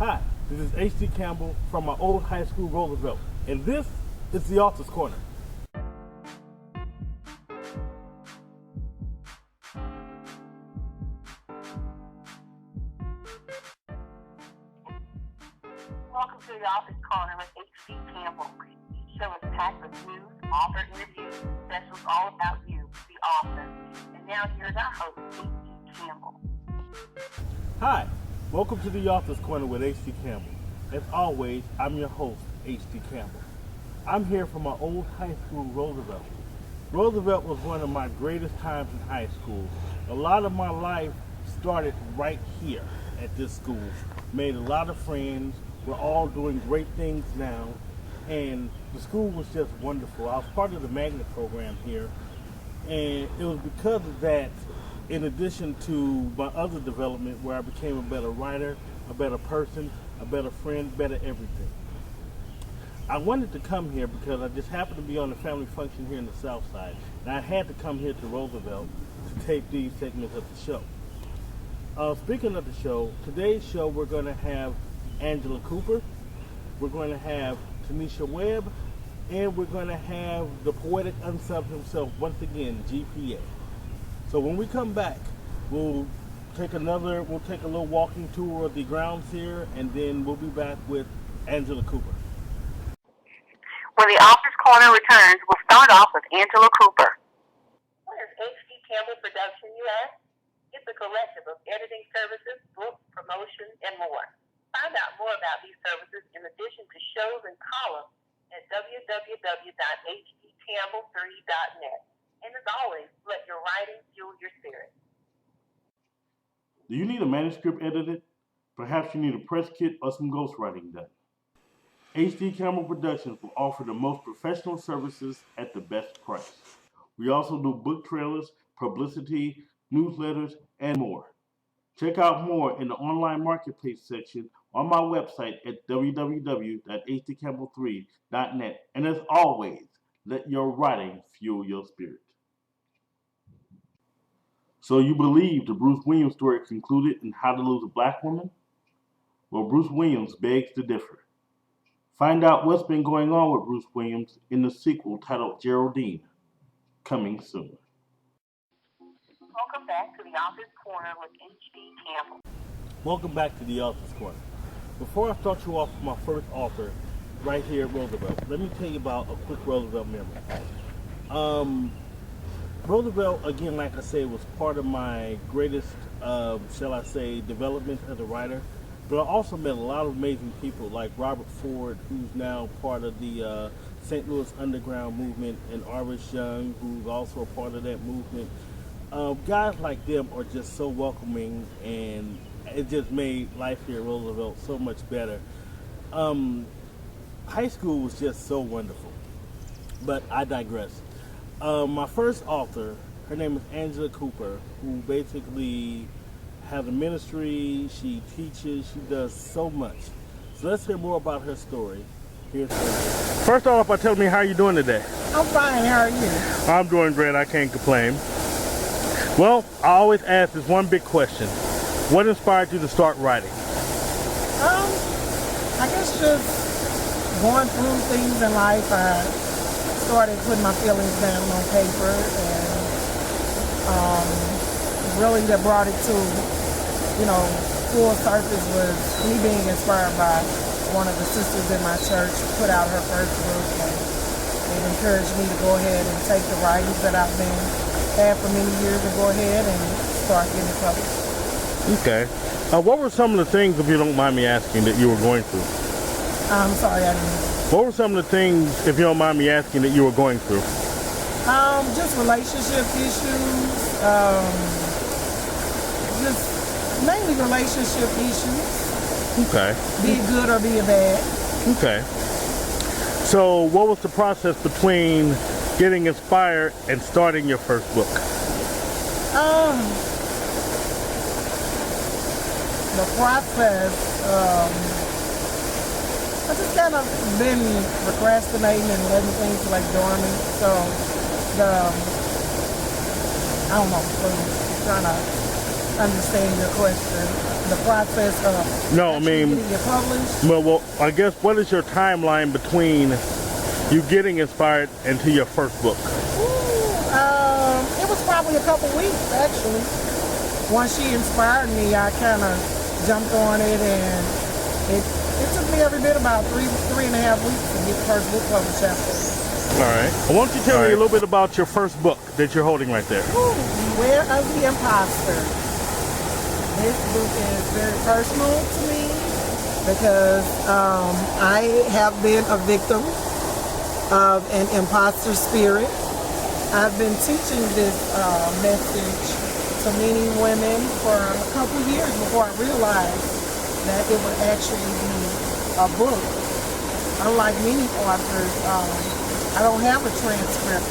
Hi, this is H.D. Campbell from my old high school, Roosevelt, and this is the Author's Corner. Welcome to the Author's Corner with H.D. Campbell. Each show is packed with news, author interviews, specials all about you, the author. And now here's our host, H.D. Campbell. Hi, welcome to the Author's Corner with H.D. Campbell. As always, I'm your host, H.D. Campbell. I'm here from my old high school, Roosevelt. Roosevelt was one of my greatest times in high school. A lot of my life started right here at this school. Made a lot of friends. We're all doing great things now. And the school was just wonderful. I was part of the magnet program here. And it was because of that, in addition to my other development, where I became a better writer, a better person, a better friend, better everything. I wanted to come here because I just happened to be on a family function here in the South Side, and I had to come here to Roosevelt to tape these segments of the show. Speaking of the show, today's show we're going to have Angela Cooper, we're going to have TaNisha Webb, and we're going to have the Poetic Unsub himself, once again, G.P.A. So when we come back, we'll take a little walking tour of the grounds here, and then we'll be back with Angela Cooper. When the Author's Corner returns, we'll start off with Angela Cooper. What is H.D. Campbell Production, you ask? It's a collective of editing services, books, promotions, and more. Find out more about these services in addition to shows and columns at www.hdcampbell3.net. And as always, let your writing fuel your spirit. Do you need a manuscript edited? Perhaps you need a press kit or some ghostwriting done. H.D. Campbell Productions will offer the most professional services at the best price. We also do book trailers, publicity, newsletters, and more. Check out more in the online marketplace section on my website at www.hdcampbell3.net. And as always, let your writing fuel your spirit. So you believe the Bruce Williams story concluded in How to Lose a Black Woman? Well, Bruce Williams begs to differ. Find out what's been going on with Bruce Williams in the sequel titled Geraldine, coming soon. Welcome back to the Author's Corner with H.D. Campbell. Welcome back to the Author's Corner. Before I start you off with my first author right here at Roosevelt, let me tell you about a quick Roosevelt memory. Roosevelt, again, like I said, was part of my greatest, shall I say, development as a writer. But I also met a lot of amazing people like Robert Ford, who's now part of the St. Louis Underground movement, and Arvis Young, who's also a part of that movement. Guys like them are just so welcoming, and it just made life here at Roosevelt so much better. High school was just so wonderful, but I digress. My first author, her name is Angela Cooper, who basically has a ministry, she teaches, she does so much. So let's hear more about her story. Here's her. First off, tell me, how are you doing today? I'm fine, how are you? I'm doing great, I can't complain. Well, I always ask this one big question. What inspired you to start writing? I guess just going through things in life. I started putting my feelings down on paper, and really that brought it to, full surface was me being inspired by one of the sisters in my church put out her first book, and it encouraged me to go ahead and take the writings that I've had for many years and go ahead and start getting it published. Okay. What were some of the things, if you don't mind me asking, that you were going through? I'm sorry, I didn't. What were some of the things, if you don't mind me asking, that you were going through? Just relationship issues, just mainly relationship issues. Okay. Be it good or be it bad. Okay. So what was the process between getting inspired and starting your first book? The process, I just kind of been procrastinating and letting things like dormant. So I don't know, I'm trying to understand your question. the process of No, I mean, getting it published. well, I guess what is your timeline between you getting inspired into your first book? It was probably a couple weeks, actually. Once she inspired me, I kind of jumped on it, and it took me every bit about 3.5 weeks to get the first book published after. All right. I want you to tell me a little bit about your first book that you're holding right there. Beware of the Imposter. This book is very personal to me because I have been a victim of an imposter spirit. I've been teaching this message to many women for a couple years before I realized that it would actually be a book. Unlike many authors, I don't have a transcript.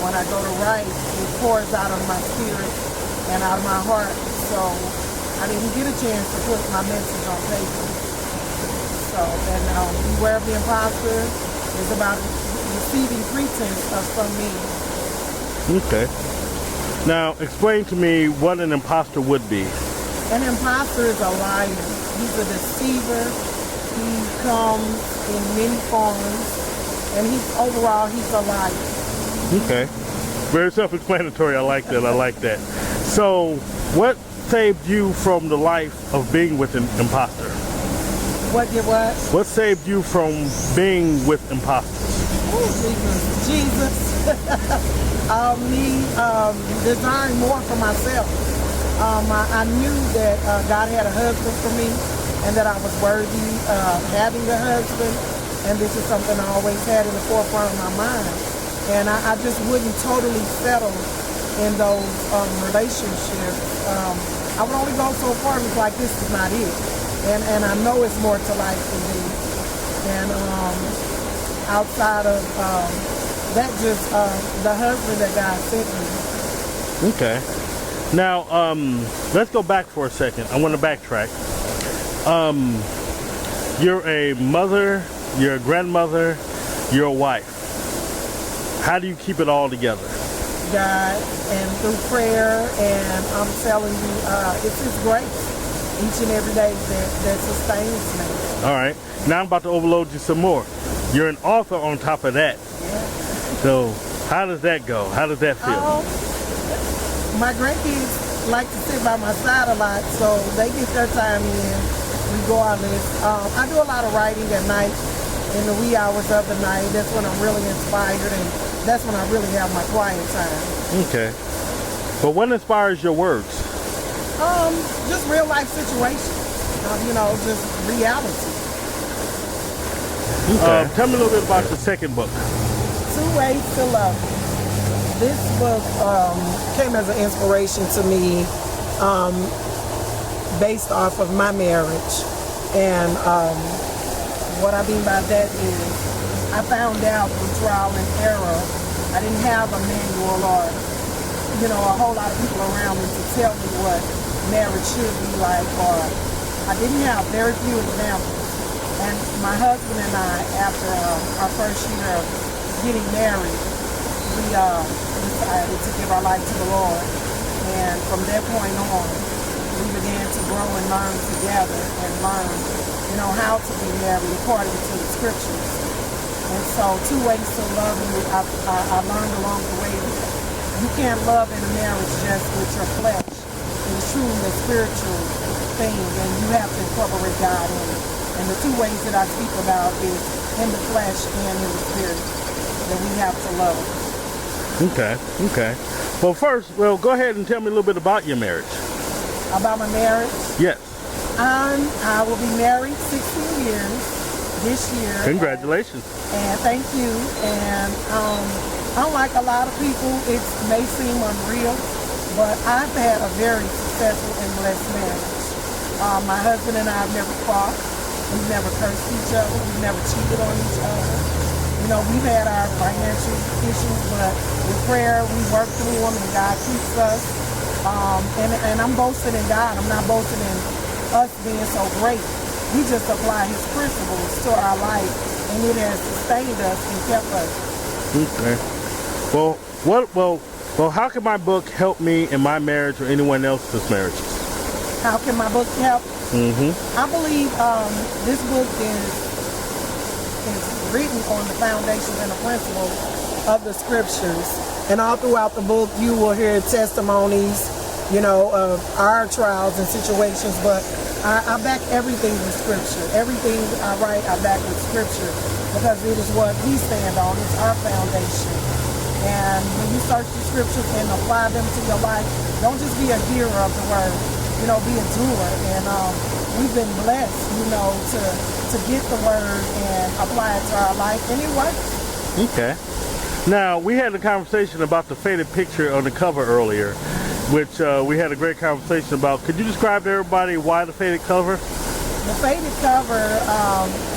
When I go to write, it pours out of my spirit and out of my heart. So I didn't get a chance to put my message on paper. So, and Beware of the Imposter is about receiving pretense from me. Okay. Now, explain to me what an imposter would be. An imposter is a liar. He's a deceiver. He comes in many forms. And overall, he's a liar. Okay. Very self-explanatory. I like that. I like that. So, what saved you from the life of being with an imposter? What did what? What saved you from being with imposters? Oh, Jesus. Me desiring more for myself. I knew that God had a husband for me and that I was worthy of having a husband. And this is something I always had in the forefront of my mind. And I just wouldn't totally settle in those relationships. I would only go so far and be like, this is not it. And I know it's more to life than this. And outside of that, just the husband that God sent me. Okay. Now, let's go back for a second. I want to backtrack. You're a mother, you're a grandmother, you're a wife. How do you keep it all together? God, and through prayer, and I'm telling you, it's His grace each and every day that sustains me. All right. Now I'm about to overload you some more. You're an author on top of that. Yeah. So how does that go? How does that feel? My grandkids like to sit by my side a lot, so they get their time in. Regardless, I do a lot of writing at night, in the wee hours of the night. That's when I'm really inspired, and that's when I really have my quiet time. Okay. But what inspires your words? Just real life situations. Just reality. Okay. Tell me a little bit about the second book. 2 Ways to Love. This book came as an inspiration to me based off of my marriage. And what I mean by that is I found out through trial and error I didn't have a manual or, a whole lot of people around me to tell me what marriage should be like, or I didn't have very few examples. And my husband and I, after our first year of getting married, we decided to give our life to the Lord. And from that point on, we began to grow and learn together and learn, how to be married according to the scriptures. And so 2 ways to love you, I learned along the way that you can't love in a marriage just with your flesh. It's truly a spiritual thing, and you have to incorporate God in it. And the 2 ways that I speak about is in the flesh and in the spirit, that we have to love. Okay. Well, first, go ahead and tell me a little bit about your marriage. About my marriage? Yes. I will be married 16 years this year. Congratulations. And thank you. And unlike a lot of people, it may seem unreal, but I've had a very successful and blessed marriage. My husband and I have never fought. We've never cursed each other. We've never cheated on each other. We've had our financial issues, but with prayer, we work through them, and God keeps us. And I'm boasting in God. I'm not boasting in us being so great. We just apply His principles to our life, and it has sustained us and kept us. Okay. Well, how can my book help me in my marriage or anyone else's marriages? How can my book help? I believe this book is written on the foundations and the principles of the scriptures. And all throughout the book, you will hear testimonies, you know, of our trials and situations. But I back everything with scripture. Everything I write, I back with scripture because it is what we stand on. It's our foundation. And when you search the scriptures and apply them to your life, don't just be a hearer of the word, you know, be a doer. And we've been blessed, you know, to get the word and apply it to our life, and it works. Okay. Now, we had a conversation about the faded picture on the cover earlier, which we had a great conversation about. Could you describe to everybody why the faded cover? The faded cover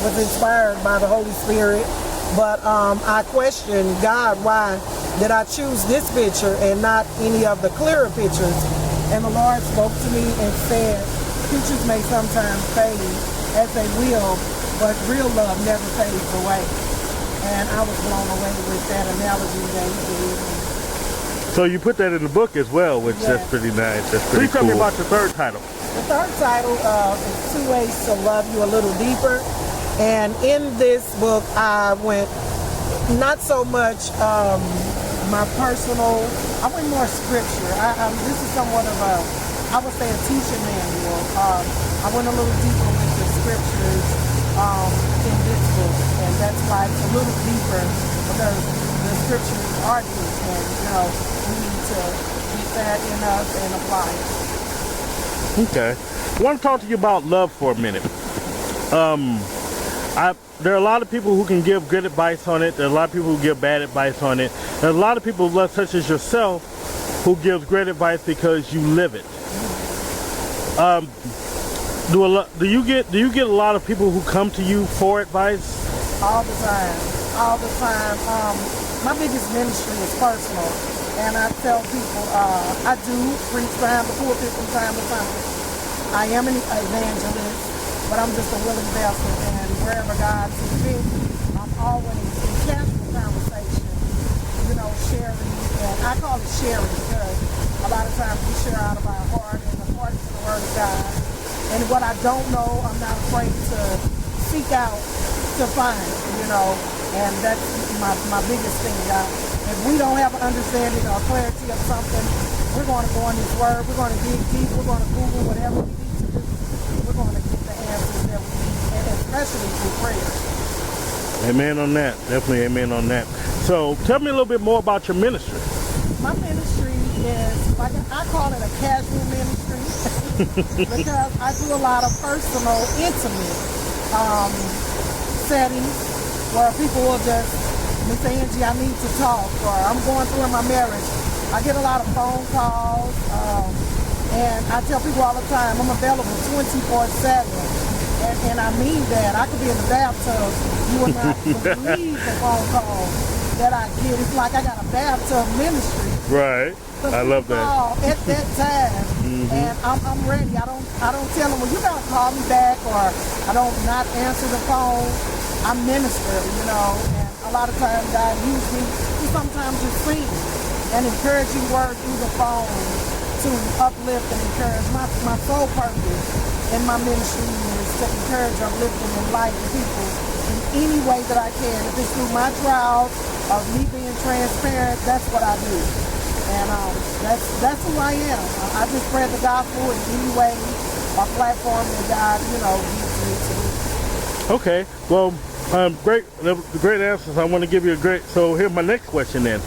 was inspired by the Holy Spirit, but I questioned God, why did I choose this picture and not any of the clearer pictures? And the Lord spoke to me and said, pictures may sometimes fade, as they will, but real love never fades away. And I was blown away with that analogy that he gave. So you put that in the book as well, which Yes. that's pretty nice. That's pretty cool. Please tell me about your third title. The third title is 2 Ways to Love You a Little Deeper. And in this book, I went not so much my personal, I went more scripture. This is somewhat of a, I would say, a teaching manual. I went a little deeper with the scriptures in this book, and that's why it's a little deeper, because the scriptures are deep, and you know, we need to keep that in us and apply it. Okay. I want to talk to you about love for a minute. There are a lot of people who can give good advice on it. There are a lot of people who give bad advice on it. There are a lot of people, such as yourself, who gives great advice because you live it. Do you get a lot of people who come to you for advice? All the time. All the time. My biggest ministry is personal, and I tell people I do preach behind the pulpit from time to time. I am an evangelist, but I'm just a willing vessel, and wherever God sees fit, I'm always in casual conversation, you know, sharing, and I call it sharing because a lot of times we share out of our heart and according to the Word of God. And what I don't know, I'm not afraid to seek out to find, you know, and that's my biggest thing. If we don't have an understanding or clarity of something, we're going to go on this Word, we're going to dig deep, we're going to Google whatever we need to do. We're going to get the answers that we need, and especially through prayer. Amen on that. Definitely amen on that. So tell me a little bit more about your ministry. My ministry is, like I call it a casual ministry because I do a lot of personal, intimate settings where people will just say, Angie, I need to talk, or I'm going through in my marriage. I get a lot of phone calls, and I tell people all the time, I'm available 24/7. And I mean that. I could be in the bathtub. You would not believe the phone calls that I get. It's like I got a bathtub ministry. Right. I love that. At that time, and I'm ready. I don't tell them, well, you gotta call me back, or I don't not answer the phone. I minister, you know, and a lot of times God uses me to sometimes just sing an encouraging word through the phone to uplift and encourage. My sole purpose in my ministry is to encourage, uplift, and enlighten people in any way that I can. If it's through my trials of me being transparent, that's what I do. And that's who I am. I just spread the gospel in any way or platform that God, you know, gives me to do. Okay. Well, great answers. I want to give you a great. So here's my next question then.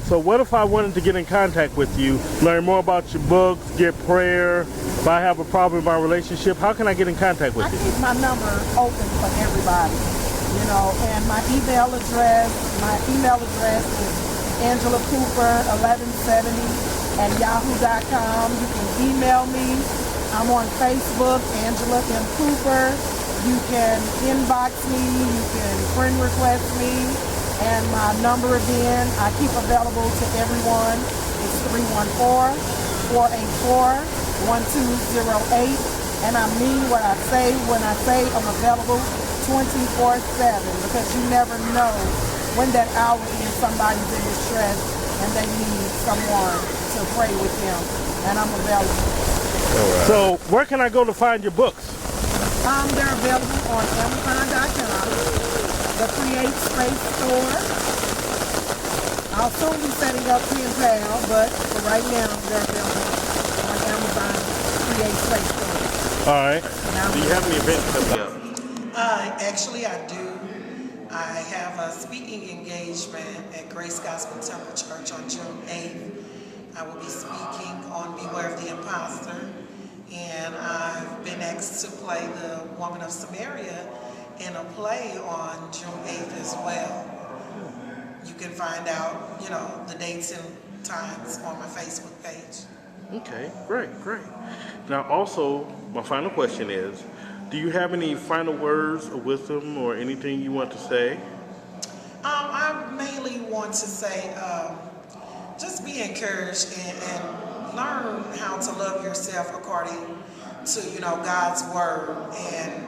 So what if I wanted to get in contact with you, learn more about your books, get prayer? If I have a problem in my relationship, how can I get in contact with you? I keep my number open for everybody, you know, and my email address is Angela Cooper 1170 at yahoo.com. You can email me. I'm on Facebook, Angela M. Cooper. You can inbox me. You can friend request me. And my number again, I keep available to everyone. It's 314-484-1208. And I mean what I say when I say I'm available 24/7, because you never know when that hour is somebody's in distress and they need someone to pray with them. And I'm available. All right. So where can I go to find your books? They're available on Amazon.com, the Create Space store. I'll soon be setting up PayPal, but for right now, they're available on Amazon Create Space store. All right. Do you have any events coming up? Actually, I do. I have a speaking engagement at Grace Gospel Temple Church on June 8th. I will be speaking on Beware of the Imposter, and I've been asked to play the Woman of Samaria in a play on June 8th as well. You can find out, the dates and times on my Facebook page. Okay, great. Now, also, my final question is, do you have any final words of wisdom or anything you want to say? I mainly want to say, just be encouraged and learn how to love yourself according to, God's word. And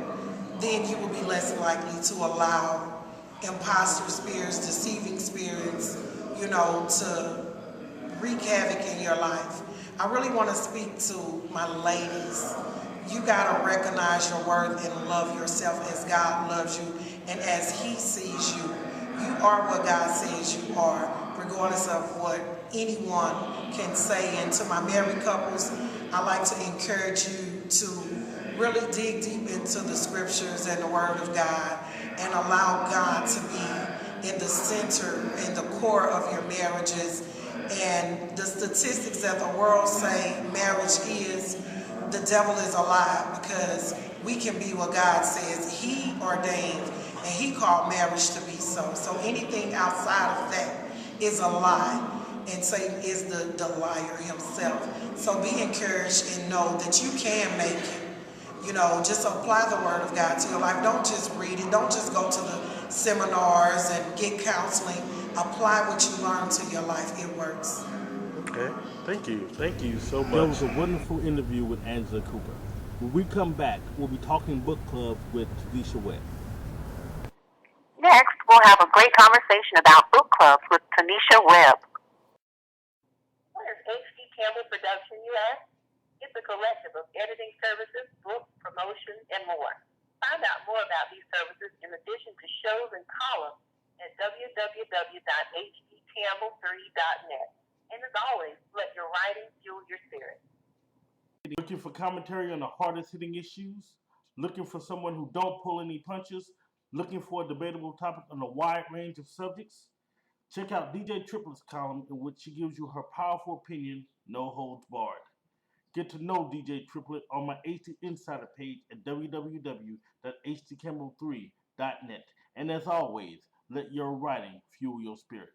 then you will be less likely to allow imposter spirits, deceiving spirits, to wreak havoc in your life. I really want to speak to my ladies. You got to recognize your worth and love yourself as God loves you and as He sees you. You are what God says you are, regardless of what anyone can say. And to my married couples, I like to encourage you to really dig deep into the scriptures and the Word of God and allow God to be in the center, in the core of your marriages. And the statistics that the world say marriage is, the devil is a lie, because we can be what God says He ordained and He called marriage to be so. So anything outside of that is a lie, and Satan is the liar himself. So be encouraged and know that you can make it. Just apply the Word of God to your life. Don't just read it. Don't just go to the seminars and get counseling. Apply what you learn to your life. It works. Okay, thank you so much. That was a wonderful interview with Angela Cooper. When we come back, we'll be talking book clubs with TaNisha Webb. Next, we'll have a great conversation about book clubs with TaNisha Webb. What is H.D. Campbell Production, you ask? It's a collective of editing services, books, promotions, and more. Find out more about these services in addition to shows and columns at www.hdcampbell3.net. And as always, let your writing fuel your spirit. Looking for commentary on the hardest hitting issues? Looking for someone who don't pull any punches? Looking for a debatable topic on a wide range of subjects? Check out DJ Triplet's column, in which she gives you her powerful opinion, no holds barred. Get to know DJ Triplet on my HD Insider page at www.hdcampbell3.net. And as always, let your writing fuel your spirit.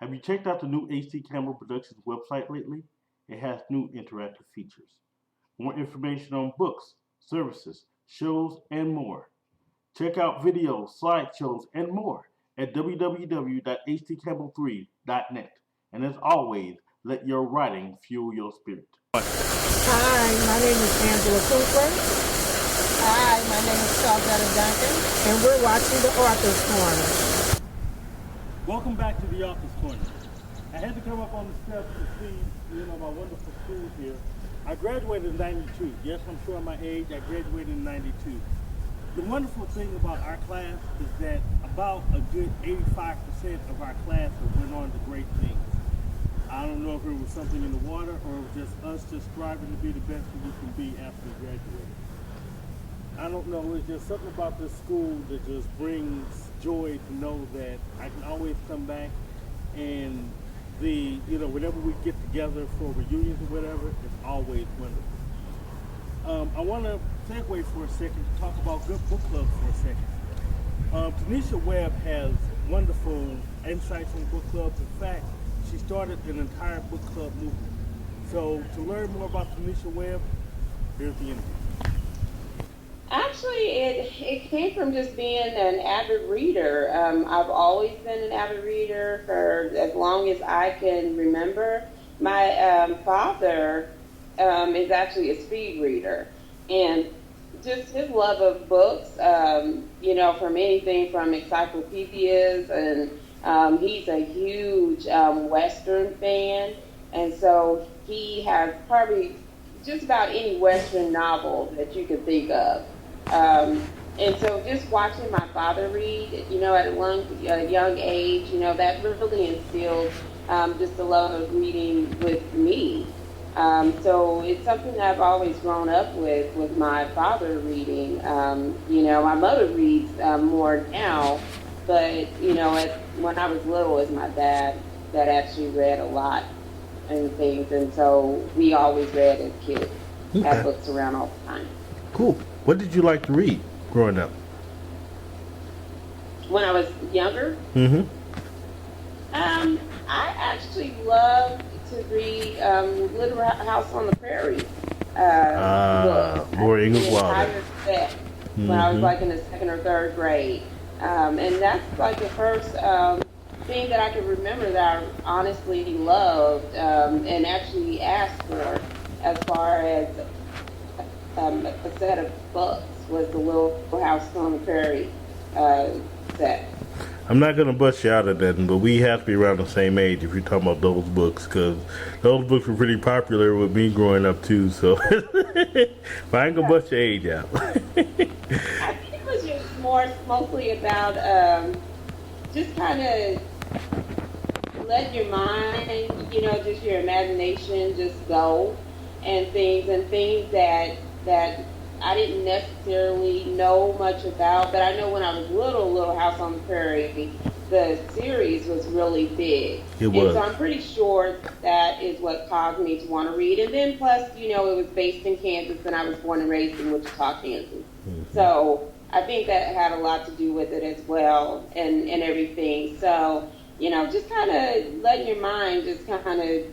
Have you checked out the new H.D. Campbell Productions website lately? It has new interactive features. More information on books, services, shows, and more. Check out videos, slideshows, and more at www.hdcampbell3.net. And as always, let your writing fuel your spirit. Hi, my name is Angela Cooper. Hi, my name is Charlotte Duncan. And we're watching The Author's Corner. Welcome back to the Author's Corner. I had to come up on the steps to see, my wonderful school here. I graduated in 92. Yes, I'm showing my age. I graduated in 92. The wonderful thing about our class is that about a good 85% of our class have went on to great things. I don't know if it was something in the water or it was just us just striving to be the best that we can be after we graduated. I don't know, it's just something about this school that just brings joy to know that I can always come back and whenever we get together for reunions or whatever, it's always wonderful. I want to segue for a second to talk about good book clubs for a second. TaNisha Webb has wonderful insights on book clubs. In fact, she started an entire book club movement. So to learn more about TaNisha Webb, here's the interview. Actually, it came from just being an avid reader. I've always been an avid reader for as long as I can remember. My father is actually a speed reader, and just his love of books, from anything from encyclopedias, and he's a huge Western fan, and so he has probably just about any Western novel that you could think of. And so just watching my father read, at a young age, that really instilled just a love of reading with me. So it's something that I've always grown up with my father reading. My mother reads more now, but, when I was little, it was my dad that actually read a lot and things. And so we always read as kids, had books around all the time. Cool. What did you like to read growing up? When I was younger, Mm-hmm. I actually loved to read Little House on the Prairie book. Laura Ingalls Wilder. When I was like in the second or third grade. And that's like the first thing that I can remember that I honestly loved and actually asked for as far as a set of books was the Little House on the Prairie set. I'm not going to bust you out of that, but we have to be around the same age if you're talking about those books, because those books were pretty popular with me growing up too, so but I ain't going to bust your age out. I think it was just mostly about just kind of let your mind, just your imagination just go and things that I didn't necessarily know much about, but I know when I was Little House on the Prairie, the series was really big. It was. And so I'm pretty sure that is what caused me to want to read. And then plus, it was based in Kansas, and I was born and raised in Wichita, Kansas. Mm-hmm. So I think that had a lot to do with it as well and everything. So, just kind of letting your mind just kind of,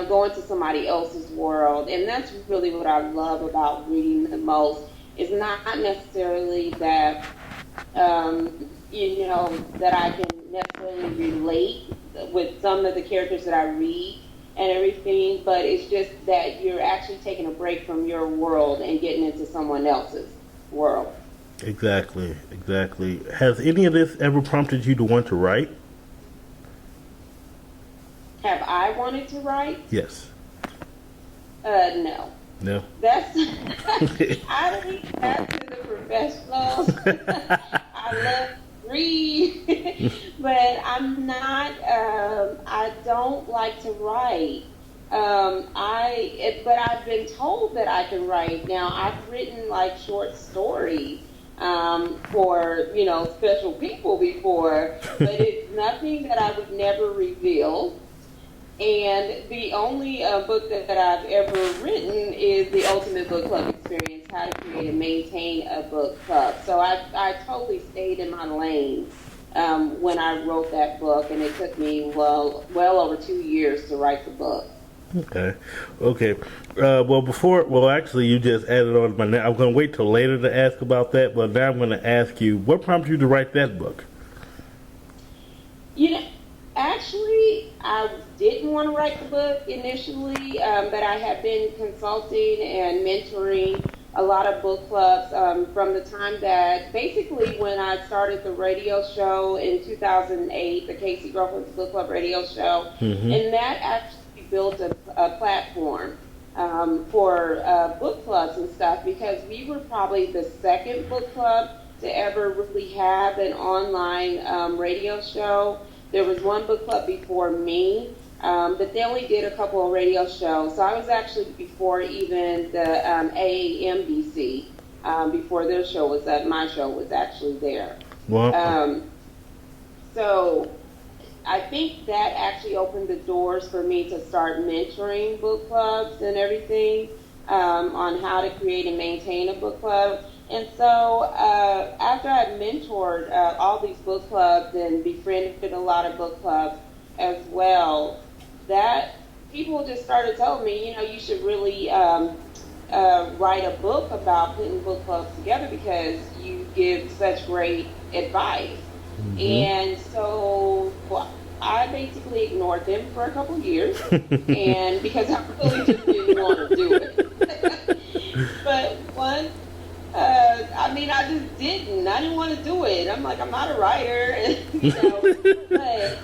go into somebody else's world. And that's really what I love about reading the most. It's not necessarily that, that I can necessarily relate with some of the characters that I read and everything, but it's just that you're actually taking a break from your world and getting into someone else's world. Exactly. Has any of this ever prompted you to want to write? Have I wanted to write? Yes. No. No. That's I leave that to the professionals. I love to read, but I'm not. I don't like to write. But I've been told that I can write. Now I've written like short stories for special people before, but it's nothing that I would never reveal. And the only book that I've ever written is the Ultimate Book Club Experience, How to Create and Maintain a Book Club. So I totally stayed in my lane when I wrote that book, and it took me well over 2 years to write the book. Okay. Actually, you just added on my name. I'm going to wait till later to ask about that, but now I'm going to ask you, what prompted you to write that book? Actually, I didn't want to write the book initially, but I have been consulting and mentoring a lot of book clubs from the time that basically when I started the radio show in 2008, the Casey Girlfriends Book Club radio show, and that actually built a platform for book clubs and stuff, because we were probably the second book club to ever really have an online radio show. There was one book club before me, but they only did a couple of radio shows. So I was actually before even the AAMBC, before their show was up. My show was actually there. Wow. So I think that actually opened the doors for me to start mentoring book clubs and everything on how to create and maintain a book club. And so after I mentored all these book clubs and befriended a lot of book clubs as well, that people just started telling me, you should really write a book about putting book clubs together because you give such great advice. And so I basically ignored them for a couple of years, and because I really just didn't want to do it. But once I just didn't. I didn't want to do it. I'm like, I'm not a writer, but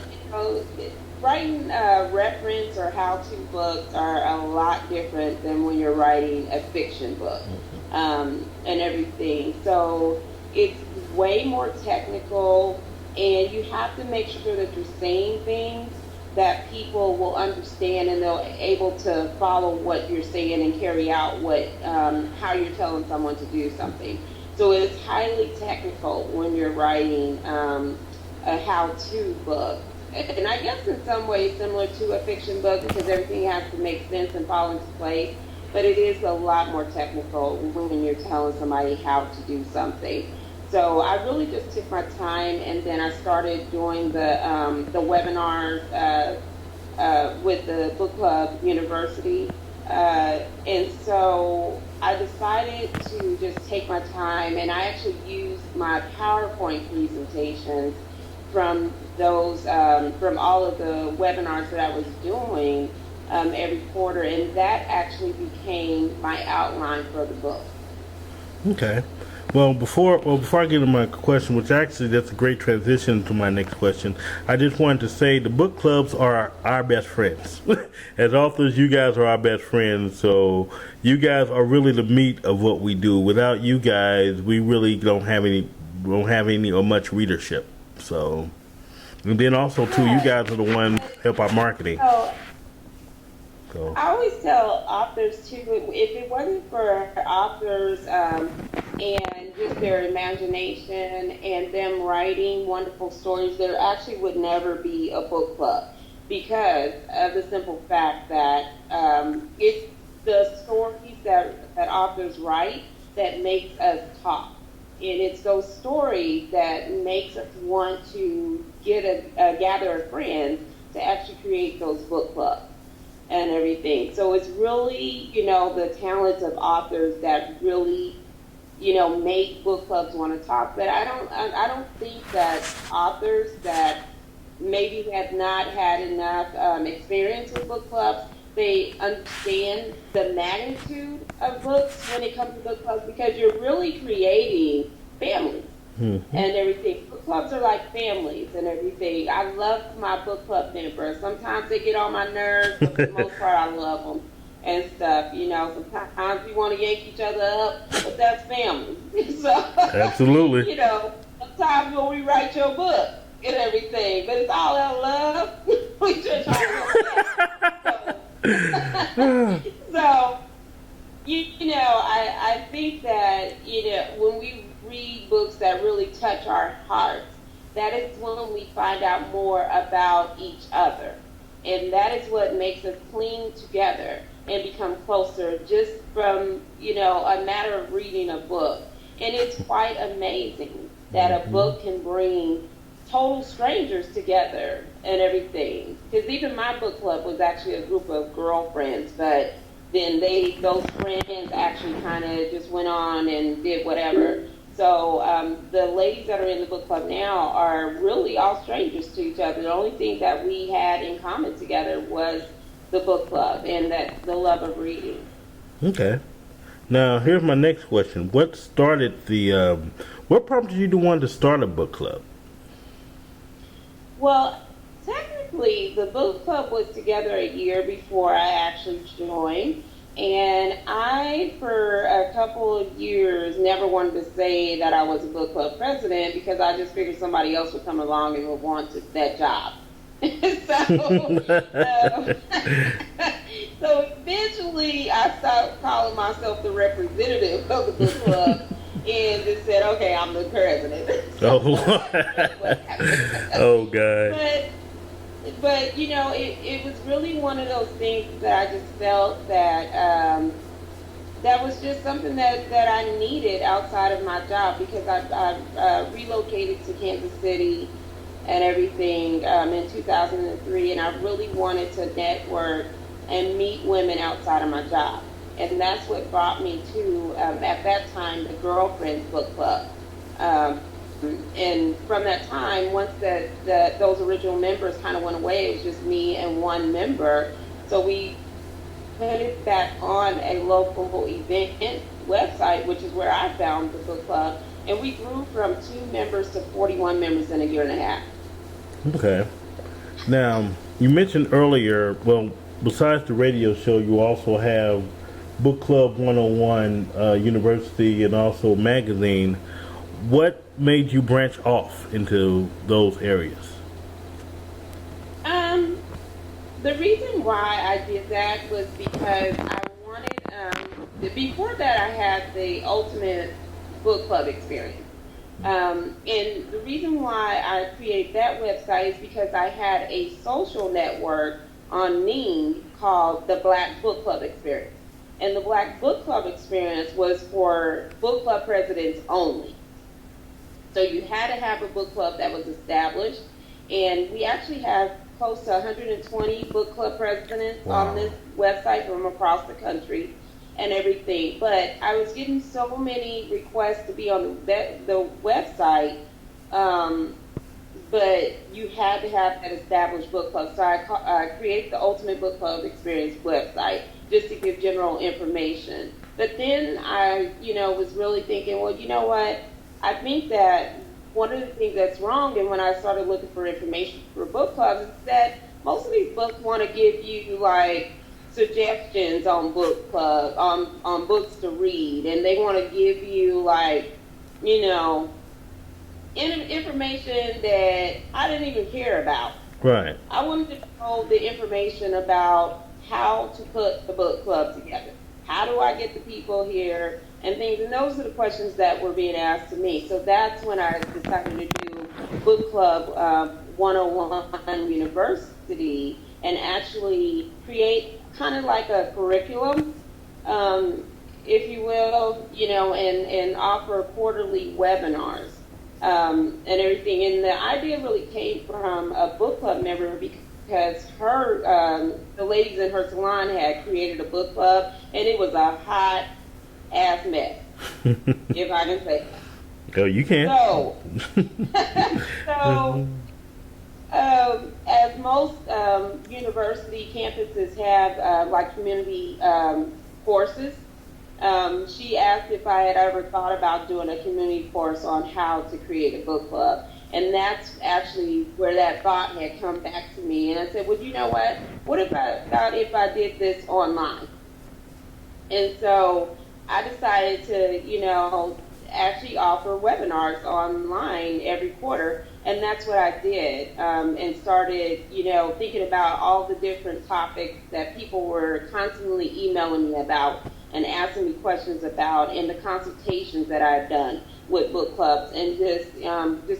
writing reference or how-to books are a lot different than when you're writing a fiction book, and everything. So it's way more technical, and you have to make sure that you're saying things that people will understand and they're able to follow what you're saying and carry out what how you're telling someone to do something. So it's highly technical when you're writing a how-to book. And I guess in some ways similar to a fiction book because everything has to make sense and fall into place. But it is a lot more technical when you're telling somebody how to do something. So I really just took my time, and then I started doing the webinars with the Book Club University. And so I decided to just take my time, and I actually used my PowerPoint presentations from those, from all of the webinars that I was doing every quarter, and that actually became my outline for the book. Okay. Well, before I get into my question, which actually that's a great transition to my next question, I just wanted to say the book clubs are our best friends. As authors, you guys are our best friends, so you guys are really the meat of what we do. Without you guys, we really don't have any or much readership. So, and then also too, you guys are the ones help our marketing. So I always tell authors too, if it wasn't for authors and just their imagination and them writing wonderful stories, there actually would never be a book club because of the simple fact that it's the stories that authors write that makes us talk. And it's those stories that makes us want to gather a friends to actually create those book clubs and everything. So it's really, the talents of authors that really, make book clubs want to talk. But I don't think that authors that maybe have not had enough experience with book clubs, they understand the magnitude of books when it comes to book clubs because you're really creating families. Mm-hmm. And everything. Book clubs are like families and everything. I love my book club members. Sometimes they get on my nerves, but for the most part, I love them and stuff. Sometimes we want to yank each other up, but that's family. So, absolutely. Sometimes we'll rewrite your book and everything, but it's all out of love. We just so, I think that, when we read books that really touch our hearts, that is when we find out more about each other. And that is what makes us cling together and become closer just from, a matter of reading a book. And it's quite amazing that a book can bring total strangers together and everything. Because even my book club was actually a group of girlfriends, but then those friends actually kind of just went on and did whatever. So the ladies that are in the book club now are really all strangers to each other. The only thing that we had in common together was the book club and that the love of reading. Okay. Now, here's my next question. What started what prompted you to want to start a book club? Well, technically, the book club was together a year before I actually joined. And I, for a couple of years, never wanted to say that I was a book club president because I just figured somebody else would come along and would want that job. So eventually I stopped calling myself the representative of the book club and just said, okay, I'm the president. Oh, God. But it was really one of those things that I just felt that that was just something that I needed outside of my job because I relocated to Kansas City and everything in 2003, and I really wanted to network and meet women outside of my job. And that's what brought me to, at that time, the Girlfriends Book Club. And from that time, once those original members kind of went away, it was just me and one member. So we put it back on a local event website, which is where I found the book club. And we grew from 2 members to 41 members in a year and a half. Okay. Now, You mentioned earlier, well, besides the radio show, you also have Book Club 101 University and also magazine. What made you branch off into those areas? The reason why I did that was because I wanted, before that I had the ultimate book club experience. And the reason why I created that website is because I had a social network on Ning called the Black Book Club Experience. And the Black Book Club Experience was for book club presidents only. So you had to have a book club that was established. And we actually have close to 120 book club presidents on this website from across the country and everything. But I was getting so many requests to be on the website, but you had to have that established book club. So I created the Ultimate Book Club Experience website just to give general information. But then I, was really thinking, well, you know what? I think that one of the things that's wrong, and when I started looking for information for book clubs, is that most of these books want to give you like suggestions on book club, on books to read, and they want to give you like, information that I didn't even care about. Right. I wanted to know the information about how to put the book club together. How do I get the people here and things? And those are the questions that were being asked to me. So that's when I decided to do Book Club 101 University and actually create kind of like a curriculum, if you will, and offer quarterly webinars and everything. And the idea really came from a book club member because the ladies in her salon had created a book club, and it was a hot ass mess, if I can say that. Oh, you can. As most university campuses have like community courses, she asked if I had ever thought about doing a community course on how to create a book club. And that's actually where that thought had come back to me. And I said, well, you know what? What about if I did this online? And so I decided to, actually offer webinars online every quarter. And that's what I did, and started, thinking about all the different topics that people were constantly emailing me about and asking me questions about, and the consultations that I've done with book clubs, and just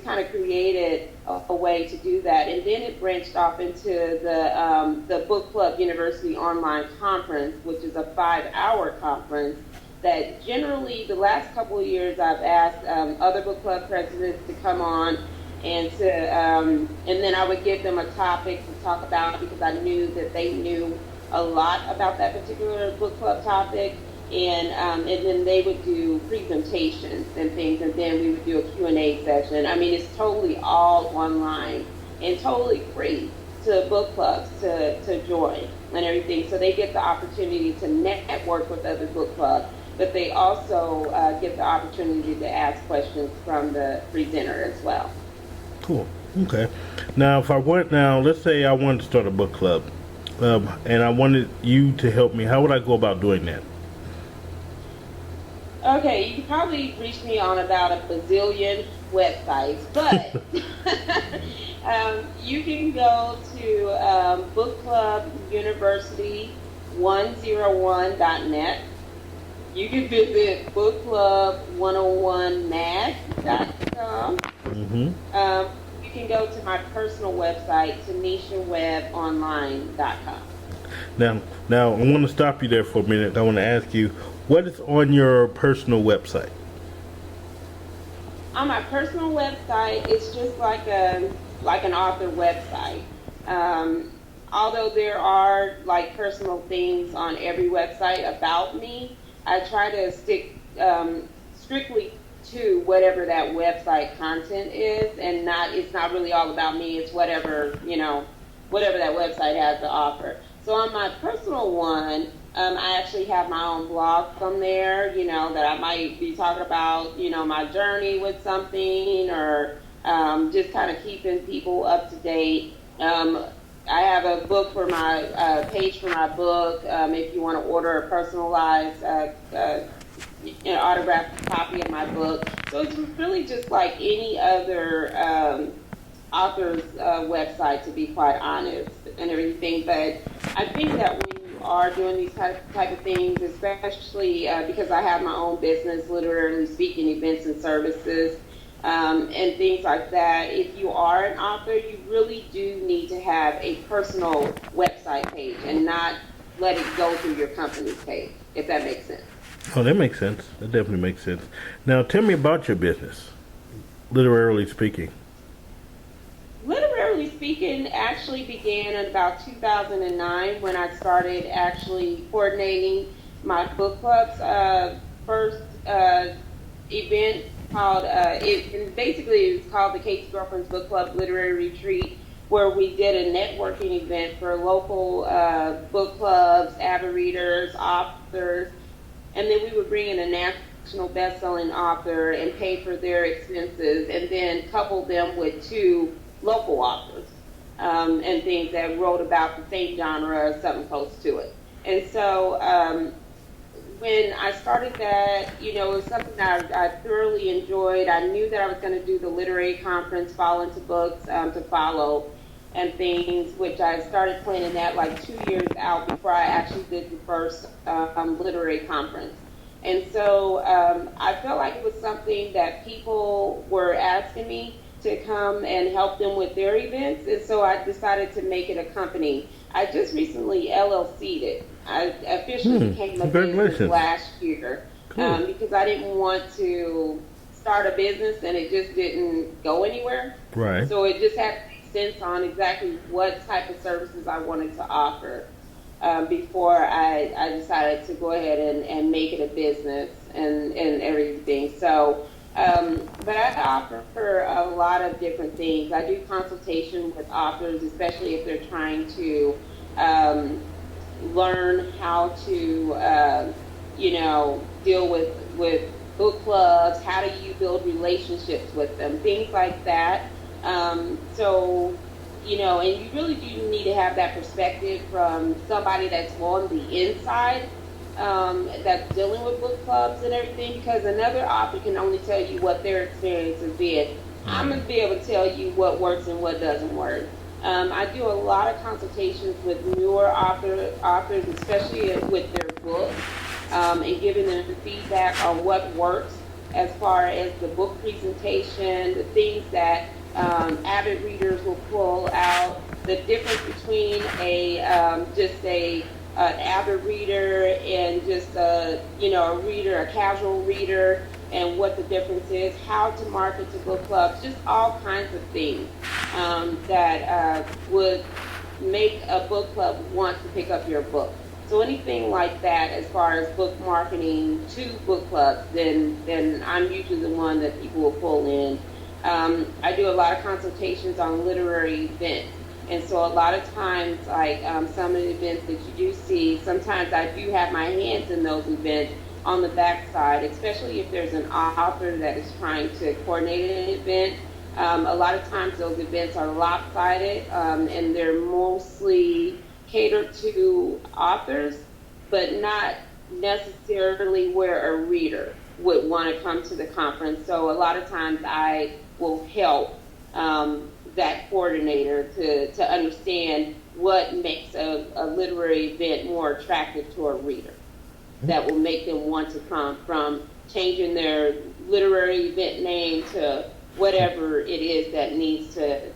kind of created a way to do that. And then it branched off into the Book Club University Online Conference, which is a 5-hour conference that generally the last couple of years I've asked other book club presidents to come on and then I would give them a topic to talk about because I knew that they knew a lot about that particular book club topic. And then they would do presentations and things, and then we would do a Q&A session. I mean, it's totally all online and totally free to book clubs to join and everything. So they get the opportunity to network with other book clubs, but they also get the opportunity to ask questions from the presenter as well. Cool. Okay. Now, let's say I wanted to start a book club, and I wanted you to help me. How would I go about doing that? Okay, you can probably reach me on about a bazillion websites, but you can go to bookclubuniversity101.net. You can visit bookclub101mag.com. Mm-hmm. You can go to my personal website, TaNishaWebbOnline.com. Now, I want to stop you there for a minute. I want to ask you, what is on your personal website? On my personal website, it's just like an author website. Although there are like personal things on every website about me, I try to stick strictly to whatever that website content is, and it's not really all about me. It's whatever that website has to offer. So on my personal one, I actually have my own blog from there, that I might be talking about, my journey with something, or just kind of keeping people up to date. I have a book for my page for my book. If you want to order a personalized autographed copy of my book. So it's really just like any other author's website, to be quite honest, and everything. But I think that when you are doing these type of things, especially because I have my own business, literally speaking events and services, and things like that, if you are an author, you really do need to have a personal website page and not let it go through your company's page, if that makes sense. Oh, that makes sense. That definitely makes sense. Now, tell me about your business, literarily speaking. Literally speaking actually began in about 2009 when I started actually coordinating my book club's first event called, it was called the Kate's Girlfriend's Book Club Literary Retreat, where we did a networking event for local book clubs, avid readers, authors, and then we would bring in a national best-selling author and pay for their expenses, and then couple them with two local authors and things that wrote about the same genre or something close to it. And so when I started that, it was something that I thoroughly enjoyed. I knew that I was going to do the literary conference, Fall Into Books, to follow and things, which I started planning that like 2 years out before I actually did the first literary conference. And so I felt like it was something that people were asking me to come and help them with their events, and so I decided to make it a company. I just recently LLC'd it. I officially became a business last year because I didn't want to start a business and it just didn't go anywhere. Right. So it just had to make sense on exactly what type of services I wanted to offer before I decided to go ahead and make it a business and everything. So but I offer for a lot of different things. I do consultation with authors, especially if they're trying to learn how to, deal with book clubs. How do you build relationships with them? Things like that. And you really do need to have that perspective from somebody that's on the inside, that's dealing with book clubs and everything, because another author can only tell you what their experience has been. I'm going to be able to tell you what works and what doesn't work. I do a lot of consultations with newer authors, especially with their books, and giving them feedback on what works as far as the book presentation, the things that avid readers will pull out, the difference between an avid reader and just a casual reader, and what the difference is, how to market to book clubs, just all kinds of things that would make a book club want to pick up your book. So anything like that as far as book marketing to book clubs, then I'm usually the one that people will pull in. I do a lot of consultations on literary events. And so a lot of times, like some of the events that you do see, sometimes I do have my hands in those events on the backside, especially if there's an author that is trying to coordinate an event. A lot of times those events are lopsided, and they're mostly catered to authors, but not necessarily where a reader would want to come to the conference. So a lot of times I will help that coordinator to understand what makes a literary event more attractive to a reader, that will make them want to come, from changing their literary event name to whatever it is that needs to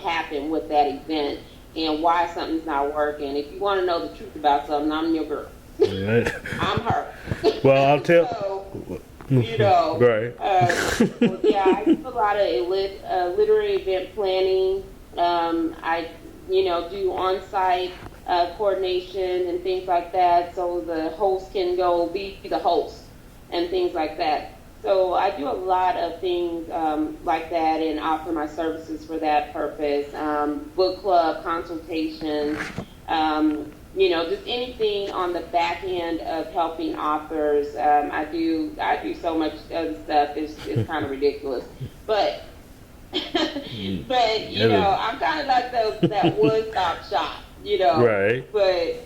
happen with that event, and why something's not working. If you want to know the truth about something, I'm your girl. Right. I'm her. Well, I'll tell. So, right. I do a lot of literary event planning. I do on-site coordination and things like that, so the host can go be the host and things like that. So I do a lot of things like that and offer my services for that purpose. Book club consultations, just anything on the back end of helping authors. I do so much other stuff. It's kind of ridiculous, but But I'm kind of like that one-stop shop, Right. But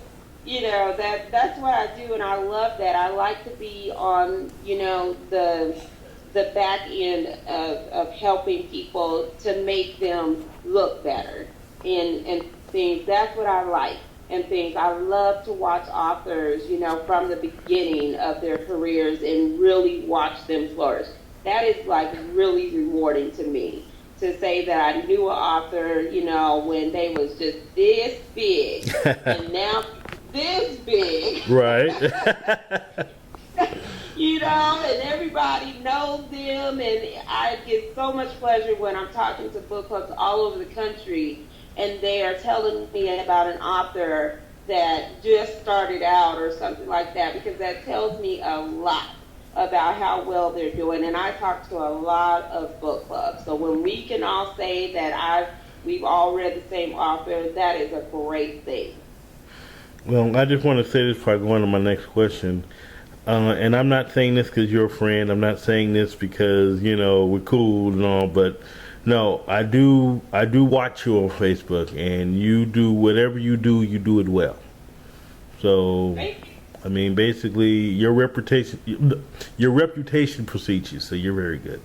that's what I do, and I love that. I like to be on the back end of helping people to make them look better and things. That's what I like and things. I love to watch authors, from the beginning of their careers and really watch them flourish. That is like really rewarding to me, to say that I knew an author, when they was just this big and now this big. Right. And everybody knows them, and I get so much pleasure when I'm talking to book clubs all over the country, and they are telling me about an author that just started out or something like that, because that tells me a lot about how well they're doing. And I talk to a lot of book clubs, so when we can all say that we've all read the same author, that is a great thing. Well, I just want to say this before I go on to my next question. And I'm not saying this because you're a friend. I'm not saying this because, we're cool and all. But, no, I do watch you on Facebook. And you do whatever you do it well. So, I mean, basically, your reputation precedes you. So you're very good.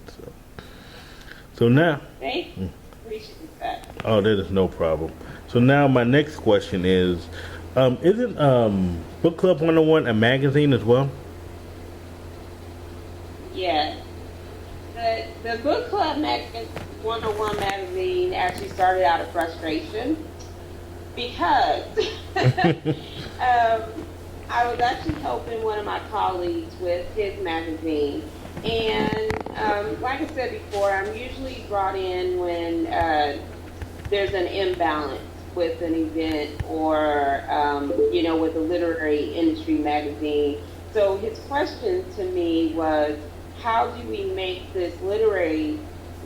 So now. Thank you. Appreciate that. Oh, that is no problem. So now my next question is, isn't Book Club 101 a magazine as well? Yes. The Book Club 101 magazine actually started out of frustration because I was actually helping one of my colleagues with his magazine. And like I said before, I'm usually brought in when there's an imbalance with an event or, with a literary industry magazine. So his question to me was, how do we make this literary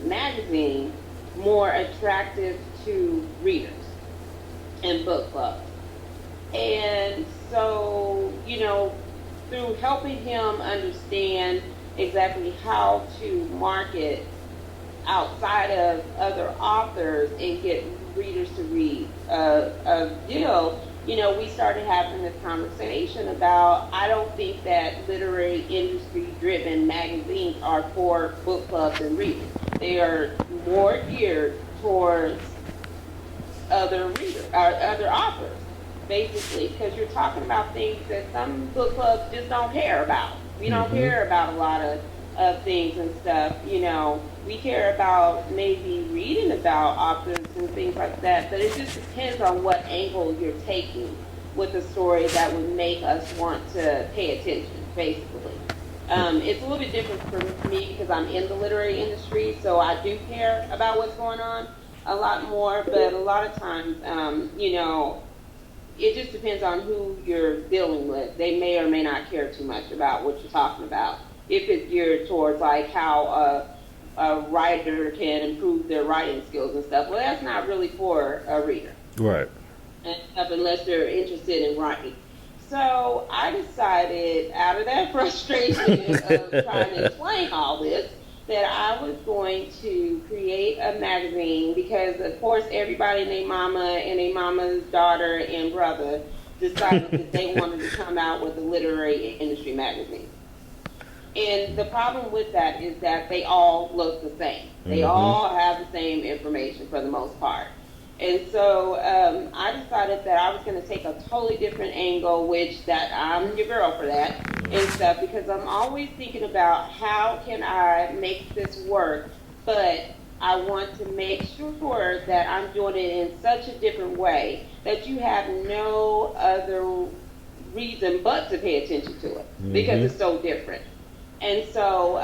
magazine more attractive to readers and book clubs? And so, through helping him understand exactly how to market outside of other authors and get readers to read a deal, we started having this conversation about, I don't think that literary industry driven magazines are for book clubs and readers. They are more geared towards other readers or other authors, basically, because you're talking about things that some book clubs just don't care about. We don't care about a lot of things and stuff, We care about maybe reading about authors and things like that, but it just depends on what angle you're taking with a story that would make us want to pay attention, basically. It's a little bit different for me because I'm in the literary industry, so I do care about what's going on a lot more, but a lot of times, it just depends on who you're dealing with. They may or may not care too much about what you're talking about. If it's geared towards like how a writer can improve their writing skills and stuff, well, that's not really for a reader. Right. And stuff, unless they're interested in writing. So I decided, out of that frustration of trying to explain all this, that I was going to create a magazine because, of course, everybody and their mama and their mama's daughter and brother decided that they wanted to come out with a literary industry magazine. And the problem with that is that they all look the same. They all have the same information for the most part. And so I decided that I was going to take a totally different angle, which that I'm your girl for that and stuff, because I'm always thinking about how can I make this work, but I want to make sure that I'm doing it in such a different way that you have no other reason but to pay attention to it because it's so different. And so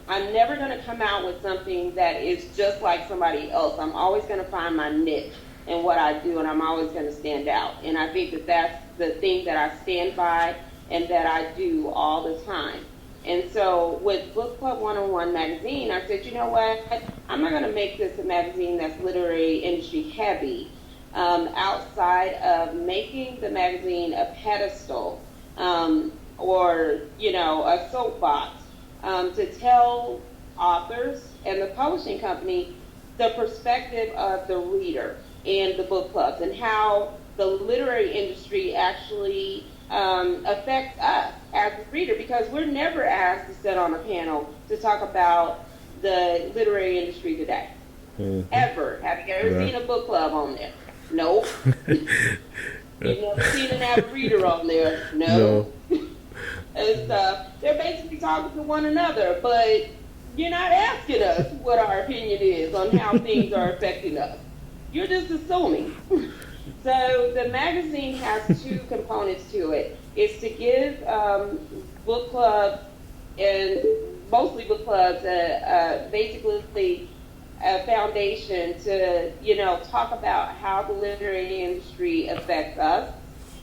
I'm never going to come out with something that is just like somebody else. I'm always going to find my niche in what I do, and I'm always going to stand out. And I think that that's the thing that I stand by and that I do all the time. And so with Book Club 101 magazine, I said, you know what? I'm not going to make this a magazine that's literary industry heavy outside of making the magazine a pedestal or, a soapbox to tell authors and the publishing company the perspective of the reader and the book clubs and how the literary industry actually affects us as a reader, because we're never asked to sit on a panel to talk about the literary industry today. Mm-hmm. Ever. Have you ever seen a book club on there? Nope. You've never seen an avid reader on there? No. And stuff. They're basically talking to one another, but you're not asking us what our opinion is on how things are affecting us. You're just assuming. So the magazine has two components to it. It's to give book clubs, and mostly book clubs, basically a foundation to, talk about how the literary industry affects us.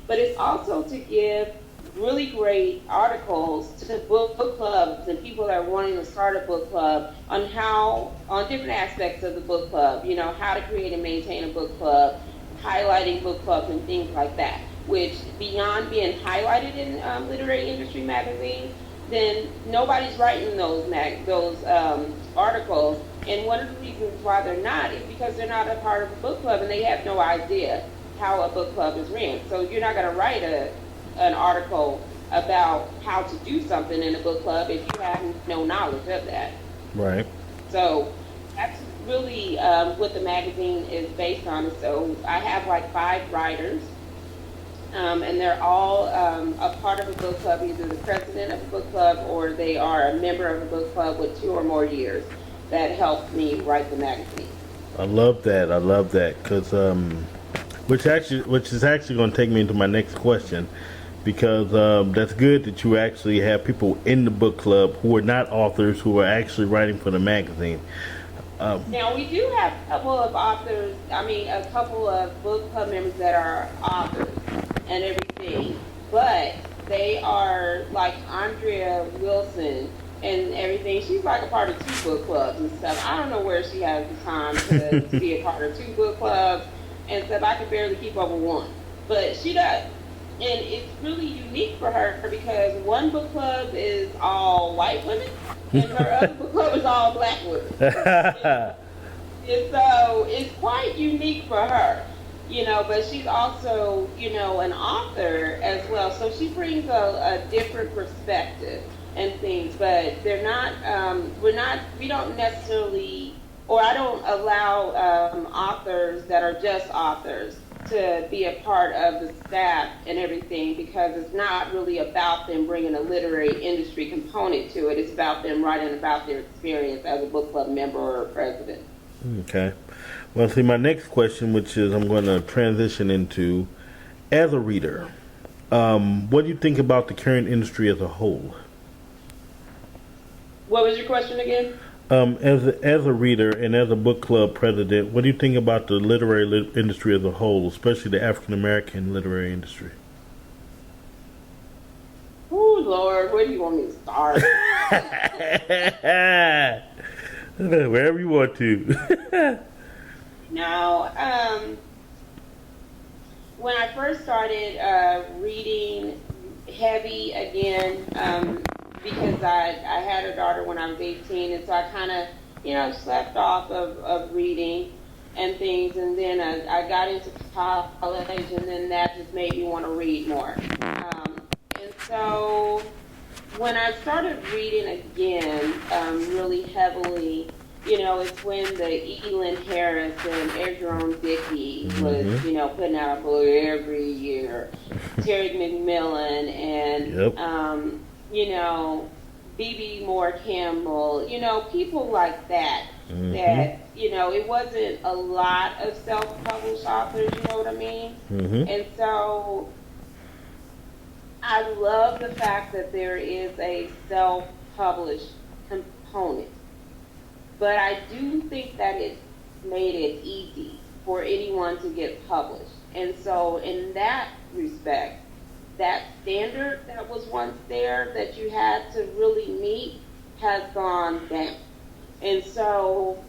But it's also to give really great articles to book clubs and people that are wanting to start a book club on different aspects of the book club, how to create and maintain a book club, highlighting book clubs and things like that, which beyond being highlighted in literary industry magazines, then nobody's writing those articles. And one of the reasons why they're not is because they're not a part of a book club and they have no idea how a book club is ran. So you're not going to write an article about how to do something in a book club if you have no knowledge of that. Right. So that's really what the magazine is based on. So I have like 5 writers, and they're all a part of a book club, either the president of a book club or they are a member of a book club with 2 or more years that helped me write the magazine. I love that, because which is actually going to take me into my next question, because that's good that you actually have people in the book club who are not authors, who are actually writing for the magazine. Now, we do have a couple of a couple of book club members that are authors and everything, but they are like Andrea Wilson and everything. She's like a part of 2 book clubs and stuff. I don't know where she has the time to be a part of 2 book clubs and stuff. I can barely keep up with one, but she does. And it's really unique for her because one book club is all white women and her other book club is all black women. And so it's quite unique for her, but she's also, an author as well. So she brings a different perspective and things, but they're not, we don't necessarily, or I don't allow authors that are just authors to be a part of the staff and everything, because it's not really about them bringing a literary industry component to it. It's about them writing about their experience as a book club member or a president. Okay. Well, see, my next question, which is I'm going to transition into, as a reader, what do you think about the current industry as a whole? What was your question again? As a reader and as a book club president, what do you think about the literary industry as a whole, especially the African American literary industry? Oh, Lord, where do you want me to start? Wherever you want to. Now, when I first started reading heavy again, because I had a daughter when I was 18, and so I kind of, slept off of reading and things, and then I got into college, and then that just made me want to read more. And so when I started reading again, really heavily, it's when the Elin Harris and Edgerone Dickey was, putting out a book every year. Terry McMillan and, B.B. Moore Campbell, people like that, that, it wasn't a lot of self-published authors, you know what I mean? And so I love the fact that there is a self-published component, but I do think that it made it easy for anyone to get published. And so in that respect, that standard that was once there that you had to really meet has gone down. And so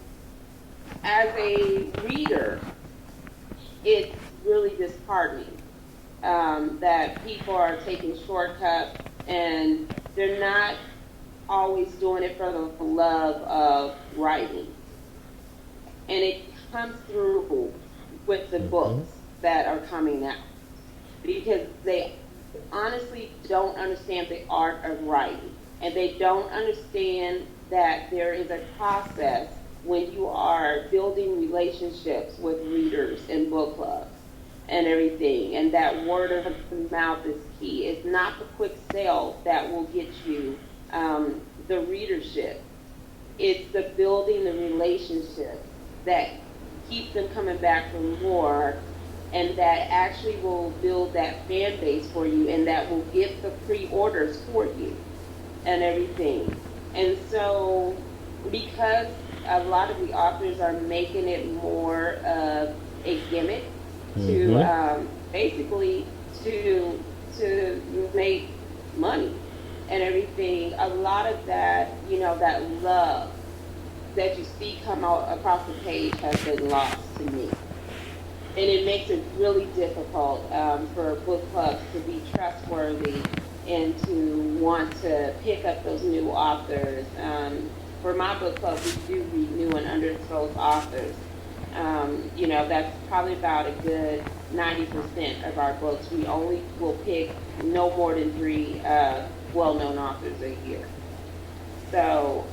as a reader, it's really disheartening that people are taking shortcuts and they're not always doing it for the love of writing. and it comes through with the books that are coming out, because they honestly don't understand the art of writing, and they don't understand that there is a process when you are building relationships with readers in book clubs and everything, and that word of mouth is key. It's not the quick sale that will get you the readership. It's the building the relationship that keeps them coming back for more, and that actually will build that fan base for you, and that will get the pre-orders for you and everything. And so, because a lot of the authors are making it more of a gimmick to basically to make money and everything, a lot of that, that love that you see come out across the page has been lost to me. And it makes it really difficult for book clubs to be trustworthy and to want to pick up those new authors. For my book club, we do read new and underexposed authors. That's probably about a good 90% of our books. We only will pick no more than 3 well-known authors a year. So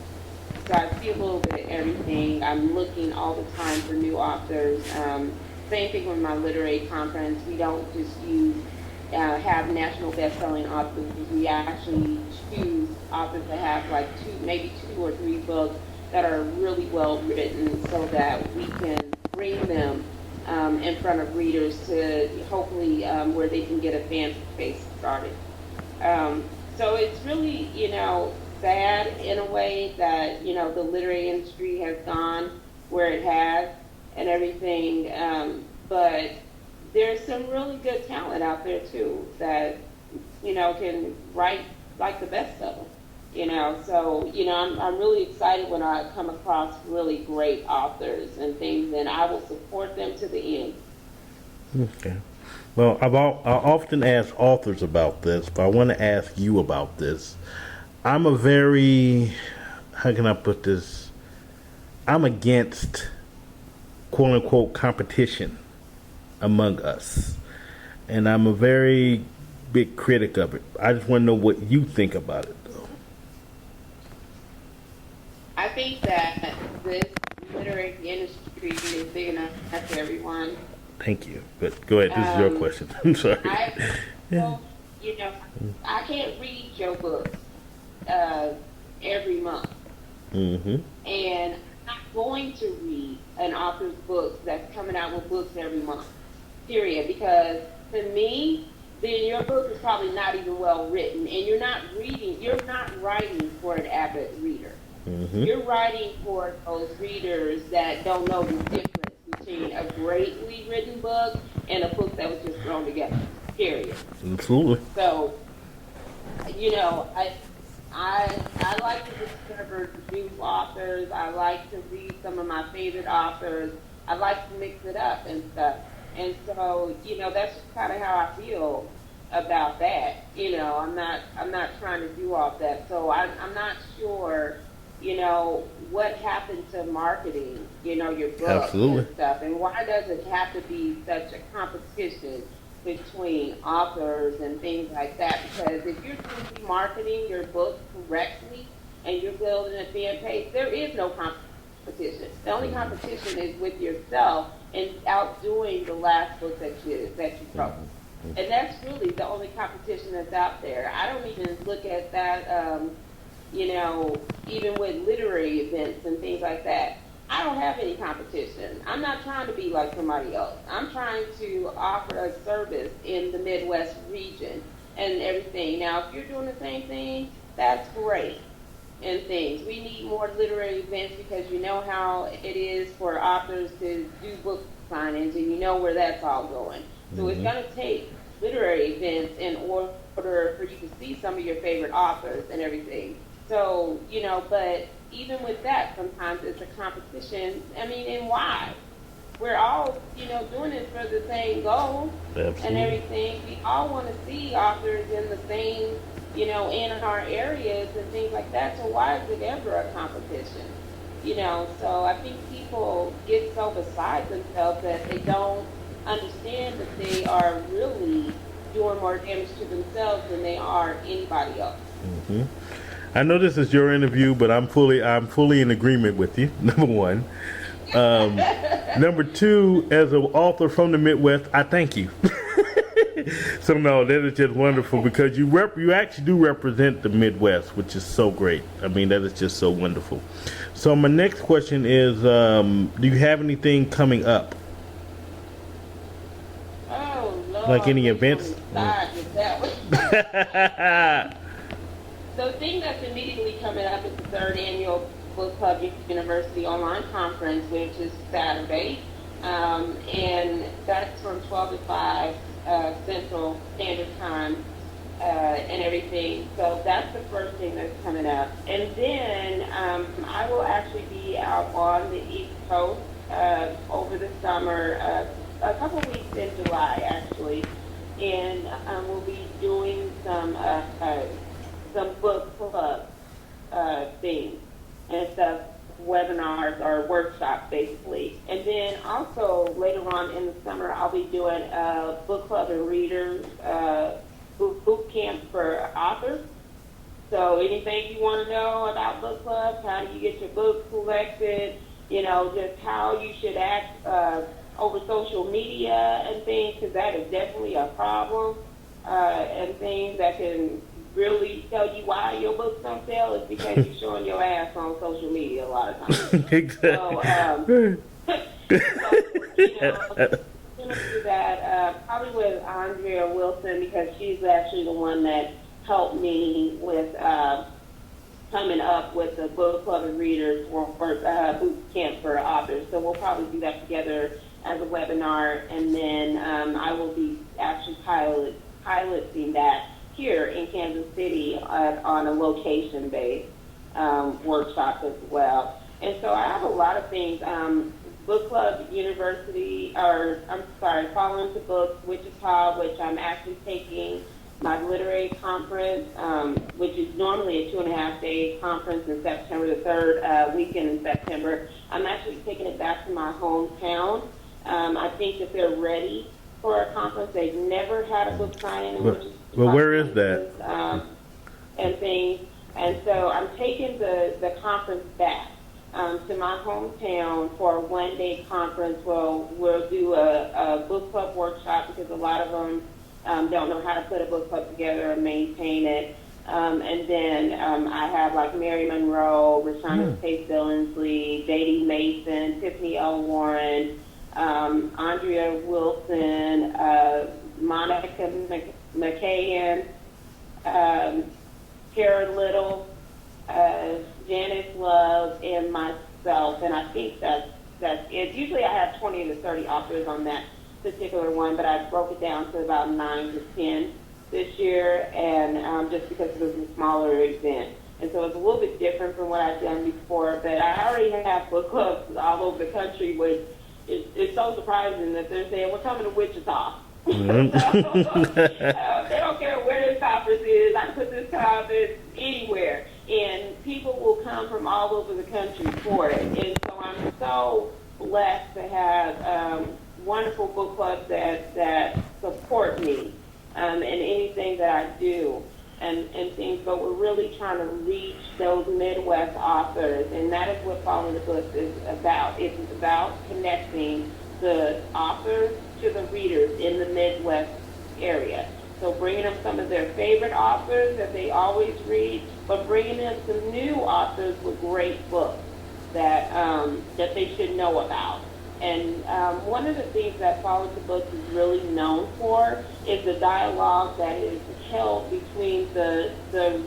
I see a little bit of everything. I'm looking all the time for new authors. Same thing with my literary conference. We don't just have national best-selling authors. We actually choose authors that have like maybe 2 or 3 books that are really well written, so that we can bring them in front of readers to hopefully where they can get a fan base started. So it's really, sad in a way that, the literary industry has gone where it has and everything. But there's some really good talent out there too that, can write like the best of them. So, I'm really excited when I come across really great authors and things, and I will support them to the end. Okay. Well, I often ask authors about this, but I want to ask you about this. I'm a very, how can I put this? I'm against quote unquote competition among us. And I'm a very big critic of it. I just want to know what you think about it, though. I think that this literary industry is big enough for everyone. Thank you. But go ahead. This is your question. I'm sorry. I can't read your books every month. And I'm not going to read an author's books that's coming out with books every month, period. Because to me, then your book is probably not even well written, and you're not writing for an avid reader. You're writing for those readers that don't know the difference between a greatly written book and a book that was just thrown together, period. Absolutely. So, I like to discover new authors. I like to read some of my favorite authors. I like to mix it up and stuff. And so, that's just kind of how I feel about that. I'm not trying to do all that. So I'm not sure, what happened to marketing, your books and stuff. And why does it have to be such a competition between authors and things like that? Because if you're truly marketing your book correctly and you're building a fan page, there is no competition. The only competition is with yourself and outdoing the last book that you wrote. And that's really the only competition that's out there. I don't even look at that, even with literary events and things like that. I don't have any competition. I'm not trying to be like somebody else. I'm trying to offer a service in the Midwest region and everything. Now, if you're doing the same thing, that's great and things. We need more literary events because you know how it is for authors to do book signings, and you know where that's all going. So it's going to take literary events in order for you to see some of your favorite authors and everything. So, but even with that, sometimes it's a competition. And why? We're all, doing it for the same goal. Absolutely. And everything. We all want to see authors in the same, in our areas and things like that. So why is it ever a competition? So I think people get so beside themselves that they don't understand that they are really doing more damage to themselves than they are anybody else. Hmm. I know this is your interview, but I'm fully in agreement with you. Number one. Number two, as an author from the Midwest, I thank you. So no, that is just wonderful because you actually do represent the Midwest, which is so great. I mean, that is just so wonderful. So my next question is, do you have anything coming up? Oh Lord, Like any events? The thing that's immediately coming up is the third annual Book Club University Online Conference, which is Saturday, and that's from 12 to 5 Central Standard Time and everything. So that's the first thing that's coming up. And then I will actually be out on the East Coast over the summer, a couple weeks in July actually, and we'll be doing some book club things and stuff, webinars or workshops basically. And then also later on in the summer, I'll be doing a book club and readers boot camp for authors. So anything you want to know about book clubs, how do you get your books selected, just how you should act over social media and things, because that is definitely a problem, and things that can really tell you why your books don't sell is because you're showing your ass on social media a lot of times. Exactly. Gonna do that probably with Andrea Wilson, because she's actually the one that helped me with coming up with the book club and readers for boot camp for authors. So we'll probably do that together as a webinar, and then I will be actually piloting that here in Kansas City on a location-based workshop as well. And so I have a lot of things. Book Club University, Following the Books, Wichita, which I'm actually taking my literary conference, which is normally a 2.5-day conference in September, the third weekend in September. I'm actually taking it back to my hometown. I think that they're ready for a conference. They've never had a book signing in Wichita. Well, where is that? And things. And so I'm taking the conference back to my hometown for a one-day conference where we'll do a book club workshop, because a lot of them don't know how to put a book club together and maintain it. And then I have like Mary Monroe, Rashonda Tate Billingsley, J.D. Mason, Tiffany L. Warren, Andrea Wilson, Monica McCahan, Kara Little, Janice Love, and myself. And I think that's it. Usually I have 20 to 30 authors on that particular one, but I broke it down to about 9 to 10 this year, and just because it was a smaller event. And so it's a little bit different from what I've done before, but I already have book clubs all over the country, which it's so surprising that they're saying, we're coming to Wichita. They don't care where this conference is. I can put this conference anywhere, and people will come from all over the country for it. And so I'm so blessed to have wonderful book clubs that support me in anything that I do and things. But we're really trying to reach those Midwest authors, and that is what Following the Books is about. It's about connecting the authors to the readers in the Midwest area. So bringing them some of their favorite authors that they always read, but bringing them some new authors with great books that they should know about. And one of the things that Following the Books is really known for is the dialogue that is held between the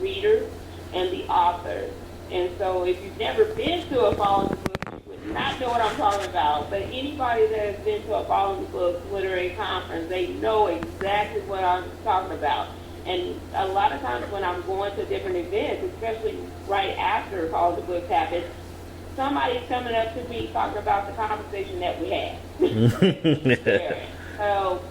readers and the authors. And so if you've never been to a Following the Books, you would not know what I'm talking about. But anybody that has been to a Following the Books literary conference, they know exactly what I'm talking about. And a lot of times when I'm going to different events, especially right after Following the Books happens, somebody's coming up to me talking about the conversation that we had. So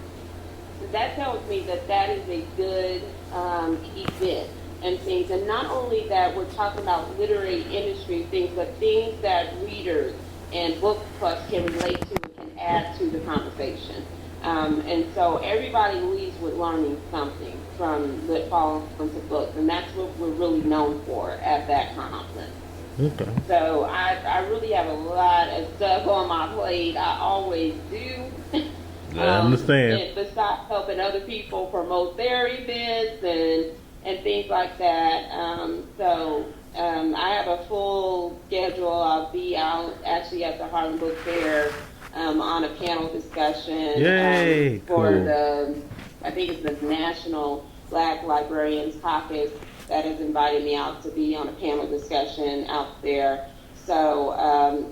that tells me that is a good event and things. And not only that, we're talking about literary industry things, but things that readers and book clubs can relate to and can add to the conversation. And so everybody leaves with learning something from Lit Fall into Books, and that's what we're really known for at that conference. Okay. So I really have a lot of stuff on my plate. I always do. I understand. And besides helping other people promote their events and things like that. I have a full schedule. I'll be out actually at the Harlem Book Fair on a panel discussion. Yay! For cool. I think it's the National Black Librarians Caucus that has invited me out to be on a panel discussion out there. So,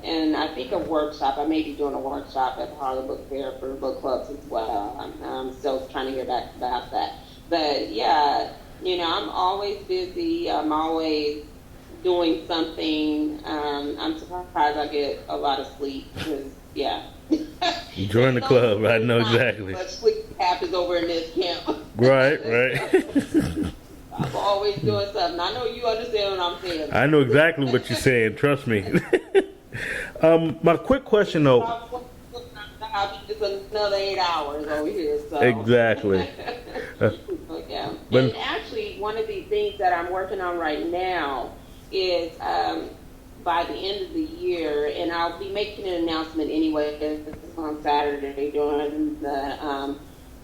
and I think a workshop, I may be doing a workshop at the Harlem Book Fair for book clubs as well. I'm still trying to hear back about that. But yeah, I'm always busy. I'm always doing something. I'm surprised I get a lot of sleep because, yeah. Join the club, I know exactly. But sleep happens over in this camp. Right. I'm always doing something. I know you understand what I'm saying. I know exactly what you're saying, trust me. My quick question though. It's another 8 hours over here. So. Exactly. Yeah. And actually, one of the things that I'm working on right now is by the end of the year, and I'll be making an announcement anyway on Saturday during the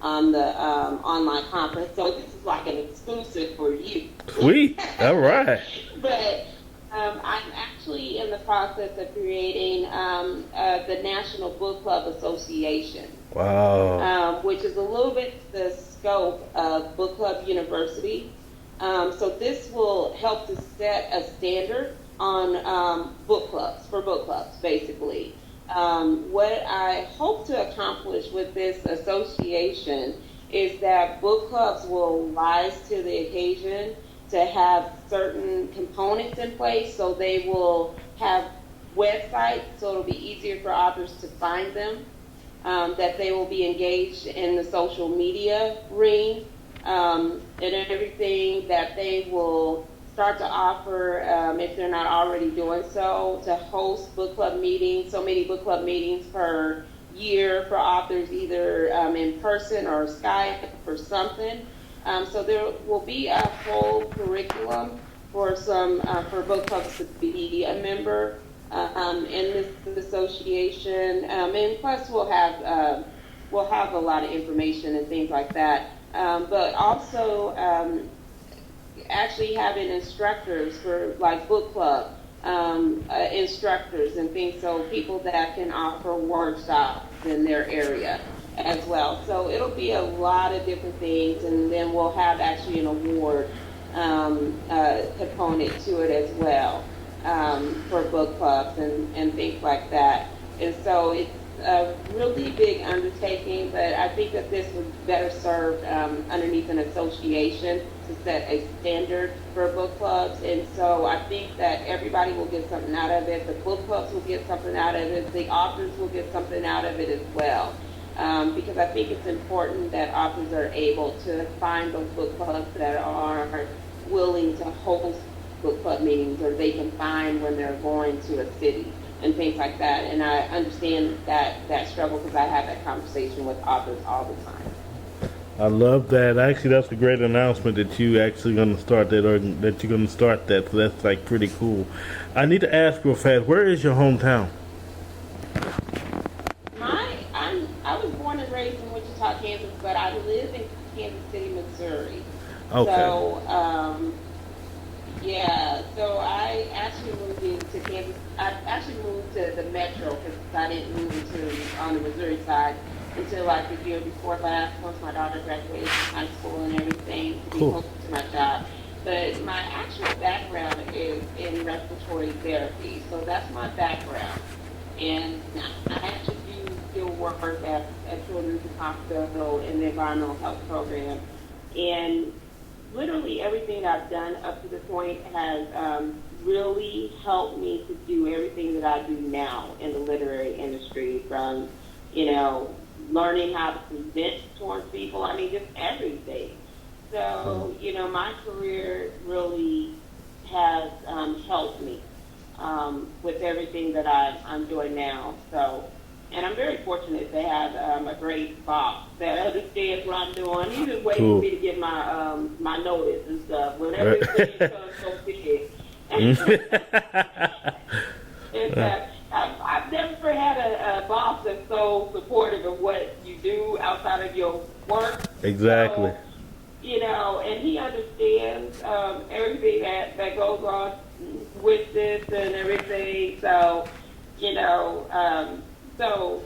online conference. So this is like an exclusive for you. Sweet. All right. But I'm actually in the process of creating the National Book Club Association. Wow. Which is a little bit the scope of Book Club University. So this will help to set a standard on book clubs, basically. What I hope to accomplish with this association is that book clubs will rise to the occasion to have certain components in place, so they will have websites so it'll be easier for authors to find them, that they will be engaged in the social media ring, and everything that they will start to offer, if they're not already doing so, to host book club meetings, so many book club meetings per year for authors, either in person or Skype or something. So there will be a whole curriculum for for book clubs to be a member in this association, and plus we'll have a lot of information and things like that. But also actually having instructors for like book club instructors and things, so people that can offer workshops in their area as well. So it'll be a lot of different things, and then we'll have actually an award component to it as well for book clubs and things like that. And so it's a really big undertaking, but I think that this would better serve underneath an association to set a standard for book clubs. And so I think that everybody will get something out of it. The book clubs will get something out of it. The authors will get something out of it as well. Because I think it's important that authors are able to find those book clubs that are willing to host book club meetings, or they can find when they're going to a city and things like that. And I understand that struggle because I have that conversation with authors all the time. I love that. Actually, that's a great announcement that you actually going to start that, or that you're going to start that. So that's like pretty cool. I need to ask real fast, where is your hometown? I was born and raised in Wichita, Kansas, but I live in Kansas City, Missouri. Okay. So, so I actually moved into Kansas. I actually moved to the metro because I didn't move on the Missouri side until like the year before last, once my daughter graduated from high school and everything, to be closer to my job. But my actual background is in respiratory therapy, so that's my background. And I actually do still work at Children's Hospital in the environmental health program. And literally everything that I've done up to this point has really helped me to do everything that I do now in the literary industry, from, learning how to present towards people, just everything. So, my career really has helped me with everything that I'm doing now. So, and I'm very fortunate to have a great boss that understands what I'm doing. He's just waiting for me to get my notice and stuff. Whenever it comes so big. In fact, I've never had a boss that's so supportive of what you do outside of your work. Exactly. So, and he understands everything that goes on with this and everything. So, so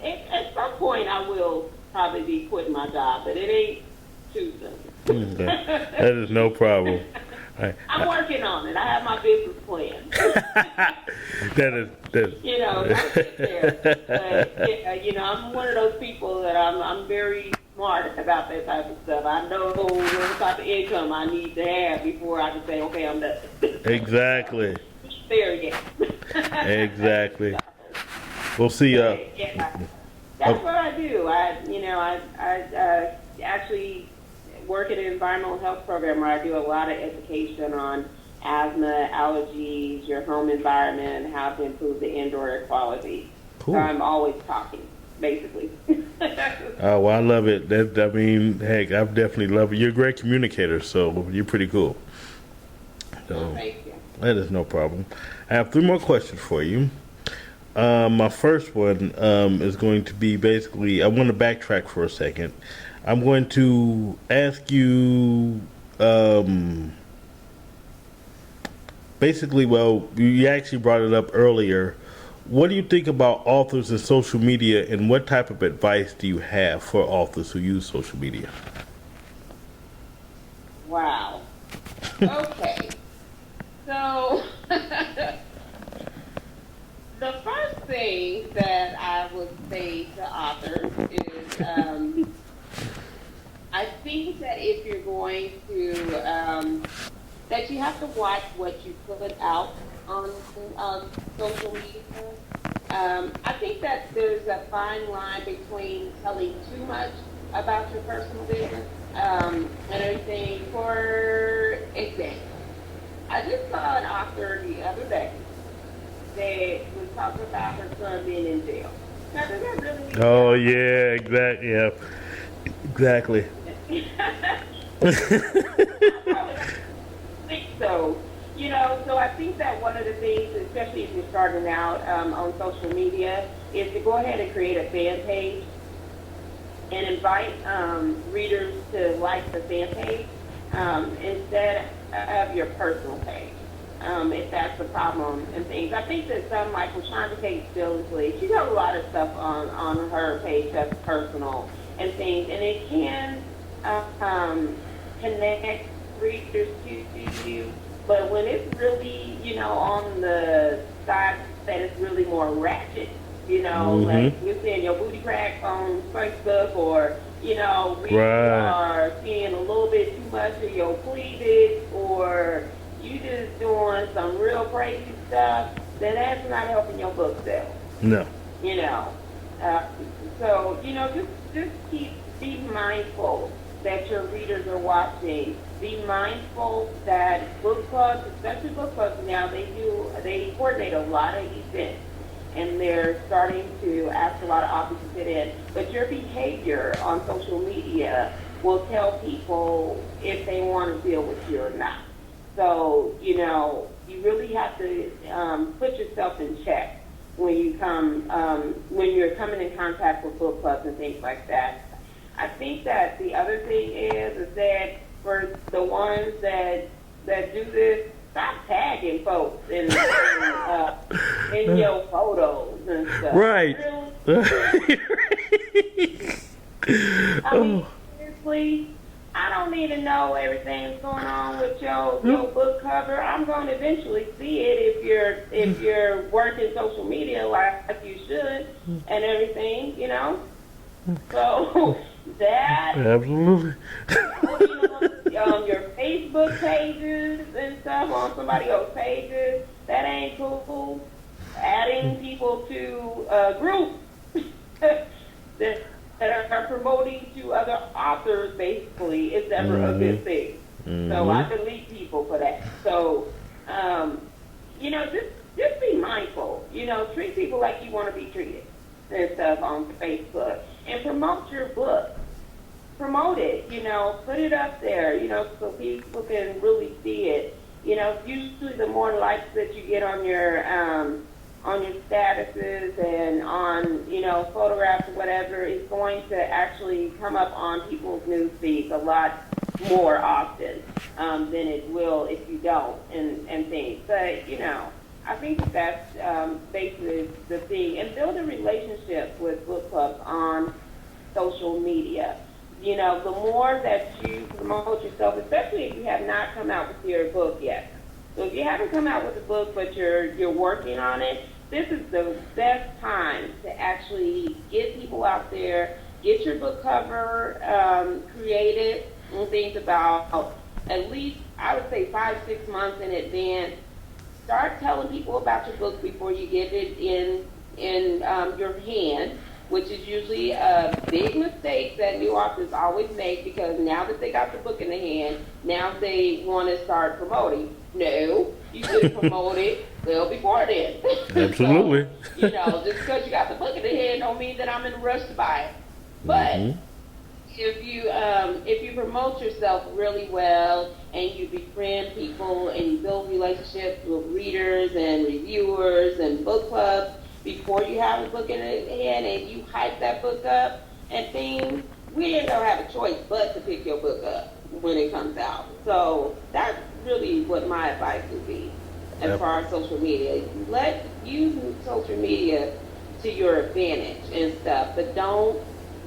at some point I will probably be quitting my job, but it ain't too soon. That is no problem. I'm working on it. I have my business plan. That is. I'll get there. But, I'm one of those people that I'm very smart about that type of stuff. I know what type of income I need to have before I can say, okay, I'm done. Exactly. There again. Exactly. We'll see. That's what I do. I actually work at an environmental health program where I do a lot of education on asthma, allergies, your home environment, how to improve the indoor air quality. Cool. So I'm always talking, basically. Oh, well, I love it. Heck, I've definitely loved it. You're a great communicator, so you're pretty cool. So, Thank you. that is no problem. I have 3 more questions for you. My first one is going to be basically, I want to backtrack for a second. I'm going to ask you, basically, well, you actually brought it up earlier. What do you think about authors and social media, and what type of advice do you have for authors who use social media? Wow. Okay. So, the first thing that I would say to authors is, I think that if you're going to, that you have to watch what you put out on social media. I think that there's a fine line between telling too much about your personal business and everything. For example, I just saw an author the other day that was talking about her son being in jail. Now, does that really mean Oh, yeah, exactly. Yeah, exactly. I think so. So I think that one of the things, especially if you're starting out on social media, is to go ahead and create a fan page and invite readers to like the fan page instead of your personal page. If that's the problem and things. I think that some, like with Shonda Kate Billingsley, she does a lot of stuff on her page that's personal and things, and it can connect readers to you. But when it's really, on the side that is really more ratchet, like you're seeing your booty crack on Facebook, or, we are seeing a little bit too much of your cleavage, or you just doing some real crazy stuff, then that's not helping your book sell. No. So, just be mindful that your readers are watching. Be mindful that book clubs, especially book clubs now, they coordinate a lot of events, and they're starting to ask a lot of authors to fit in. But your behavior on social media will tell people if they want to deal with you or not. So, you really have to put yourself in check when you're coming in contact with book clubs and things like that. I think that the other thing is that for the ones that do this, stop tagging folks in your photos and stuff. Right. I mean, seriously, I don't need to know everything that's going on with your book cover. I'm going to eventually see it if you're working social media like you should and everything, So that Absolutely. Your Facebook pages and stuff on somebody else's pages, that ain't cool. Adding people to groups that that are promoting to other authors basically is never a good thing. So I delete people for that. So, just be mindful. Treat people like you want to be treated and stuff on Facebook, and promote your book. Promote it. Put it up there. So people can really see it. Usually the more likes that you get on your statuses and on photographs or whatever is going to actually come up on people's news feeds a lot more often than it will if you don't and things. But I think that's basically the thing, and build a relationship with book clubs on social media. The more that you promote yourself, especially if you have not come out with your book yet. So if you haven't come out with a book but you're working on it, this is the best time to actually get people out there, get your book cover created, and things about at least, I would say, 5-6 months in advance. Start telling people about your book before you get it in your hand, which is usually a big mistake that new authors always make, because now that they got the book in the hand, now they want to start promoting. No, you should promote it well before then. Absolutely. So, just because you got the book in the hand don't mean that I'm in a rush to buy it. But if you promote yourself really well and you befriend people and you build relationships with readers and reviewers and book clubs before you have a book in hand and you hype that book up and things, we ain't gonna have a choice but to pick your book up when it comes out. So that's really what my advice would be as far as social media. Use social media to your advantage and stuff, but don't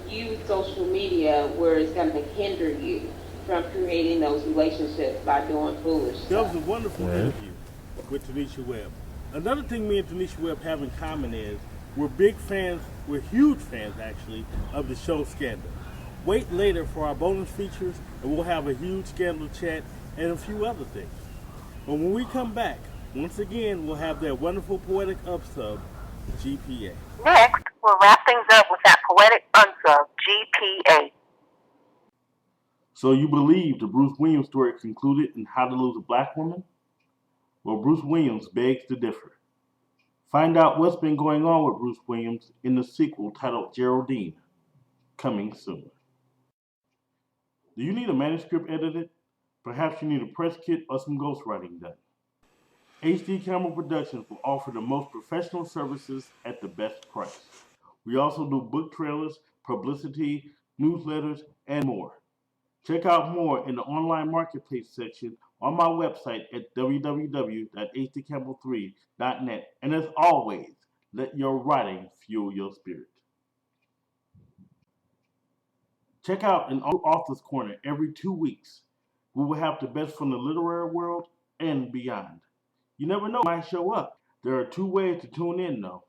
use social media where it's going to hinder you from creating those relationships by doing foolish stuff. That was a wonderful interview with TaNisha Webb. Another thing me and TaNisha Webb have in common is we're huge fans actually, of the show Scandal. Wait later for our bonus features, and we'll have a huge Scandal chat and a few other things. But when we come back, once again, we'll have that wonderful Poetic Unsub G.P.A. Next, we'll wrap things up with that Poetic Unsub G.P.A. So you believe the Bruce Williams story concluded in How to Lose a Black Woman? Well, Bruce Williams begs to differ. Find out what's been going on with Bruce Williams in the sequel titled Geraldine, coming soon. Do you need a manuscript edited? Perhaps you need a press kit or some ghostwriting done. HD Campbell Productions will offer the most professional services at the best price. We also do book trailers, publicity, newsletters, and more. Check out more in the online marketplace section on my website at www.hdcampbell3.net. And as always, let your writing fuel your spirit. Check out an author's corner every 2 weeks. We will have the best from the literary world and beyond. You never know, might show up. There are 2 ways to tune in though.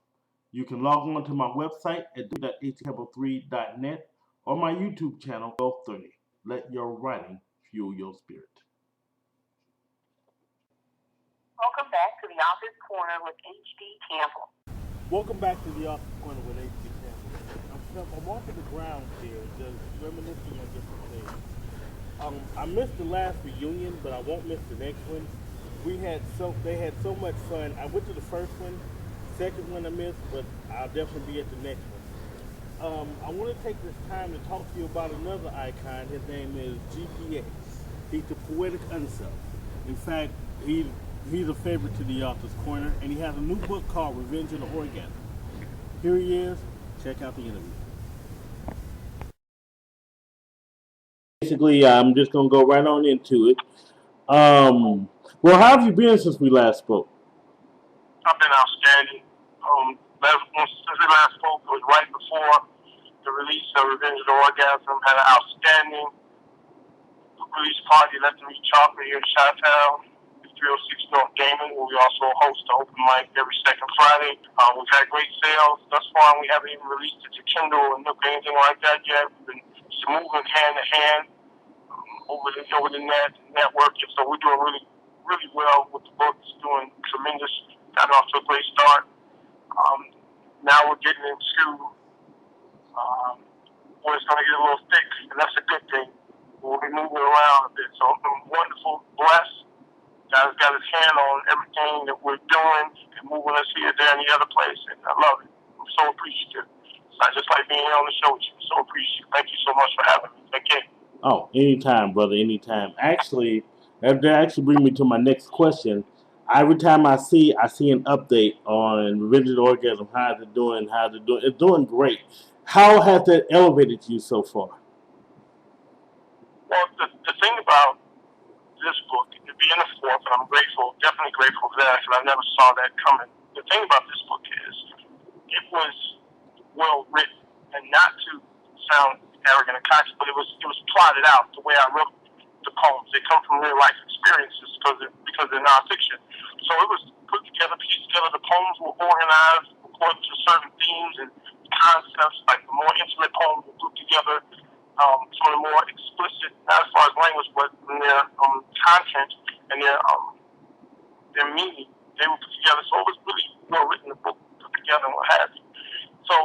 You can log on to my website at www.hdcampbell3.net or my YouTube channel 1230. Let your writing fuel your spirit. Welcome back to the Author's Corner with H.D. Campbell. Welcome back to the Author's Corner with H.D. Campbell. I'm off the ground here, just reminiscing on different things. I missed the last reunion, but I won't miss the next one. They had so much fun. I went to the first one, second one I missed, but I'll definitely be at the next one. I want to take this time to talk to you about another icon. His name is G.P.A. He's the Poetic Unsub. In fact, he's a favorite to the Author's Corner, and he has a new book called Revenge of the Orgasm. Here he is. Check out the interview. Basically, I'm just going to go right on into it. Well, how have you been since we last spoke? I've been outstanding. Since we last spoke, it was right before the release of Revenge of the Orgasm. Had an outstanding release party at the Reach Chocolate here in Chi-Town, 306 North Damon, where we also host an open mic every second Friday. We've had great sales thus far, and we haven't even released it to Kindle or Nook or anything like that yet. We've been moving hand to hand over the networking, so we're doing really, really well with the book. It's doing tremendous. Gotten off to a great start. Now we're getting into where it's going to get a little thick, and that's a good thing. We'll be moving around a bit. So I'm wonderful, blessed. God's got his hand on everything that we're doing and moving us here, there, and the other place, and I love it. I'm so appreciative. It's not just like being here on the show with you. So appreciative. Thank you so much for having me. Thank you. Oh, anytime, brother, anytime. Actually, that actually brings me to my next question. Every time I see an update on Revenge of the Orgasm. How's it doing? It's doing great. How has that elevated you so far? Well, the thing about this book, it being the fourth, and I'm grateful, definitely grateful for that, because I never saw that coming. The thing about this book is, it was well written, and not to sound arrogant and cocky, but it was plotted out the way I wrote the poems. They come from real life experiences because they're nonfiction. So it was put together, pieced together. The poems were organized according to certain themes and concepts. Like the more intimate poems were put together. Some of the more explicit, not as far as language, but in their content and their meaning, they were put together. So it was really well written, the book put together and what have you. So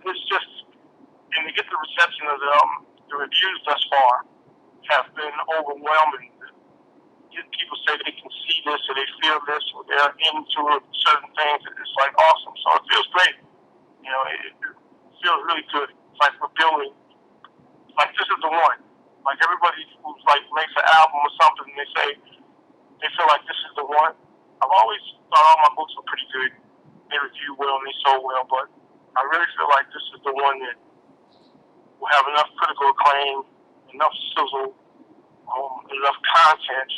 it's just, and to get the reception of the reviews thus far have been overwhelming. People say they can see this or they feel this or they're into certain things. It's like awesome. So it feels great. You know, it feels really good. It's like we're building. Like this is the one. Like everybody who's like makes an album or something, and they say they feel like this is the one. I've always thought all my books were pretty good. They review well and they sold well, but I really feel like this is the one that will have enough critical acclaim, enough sizzle, enough content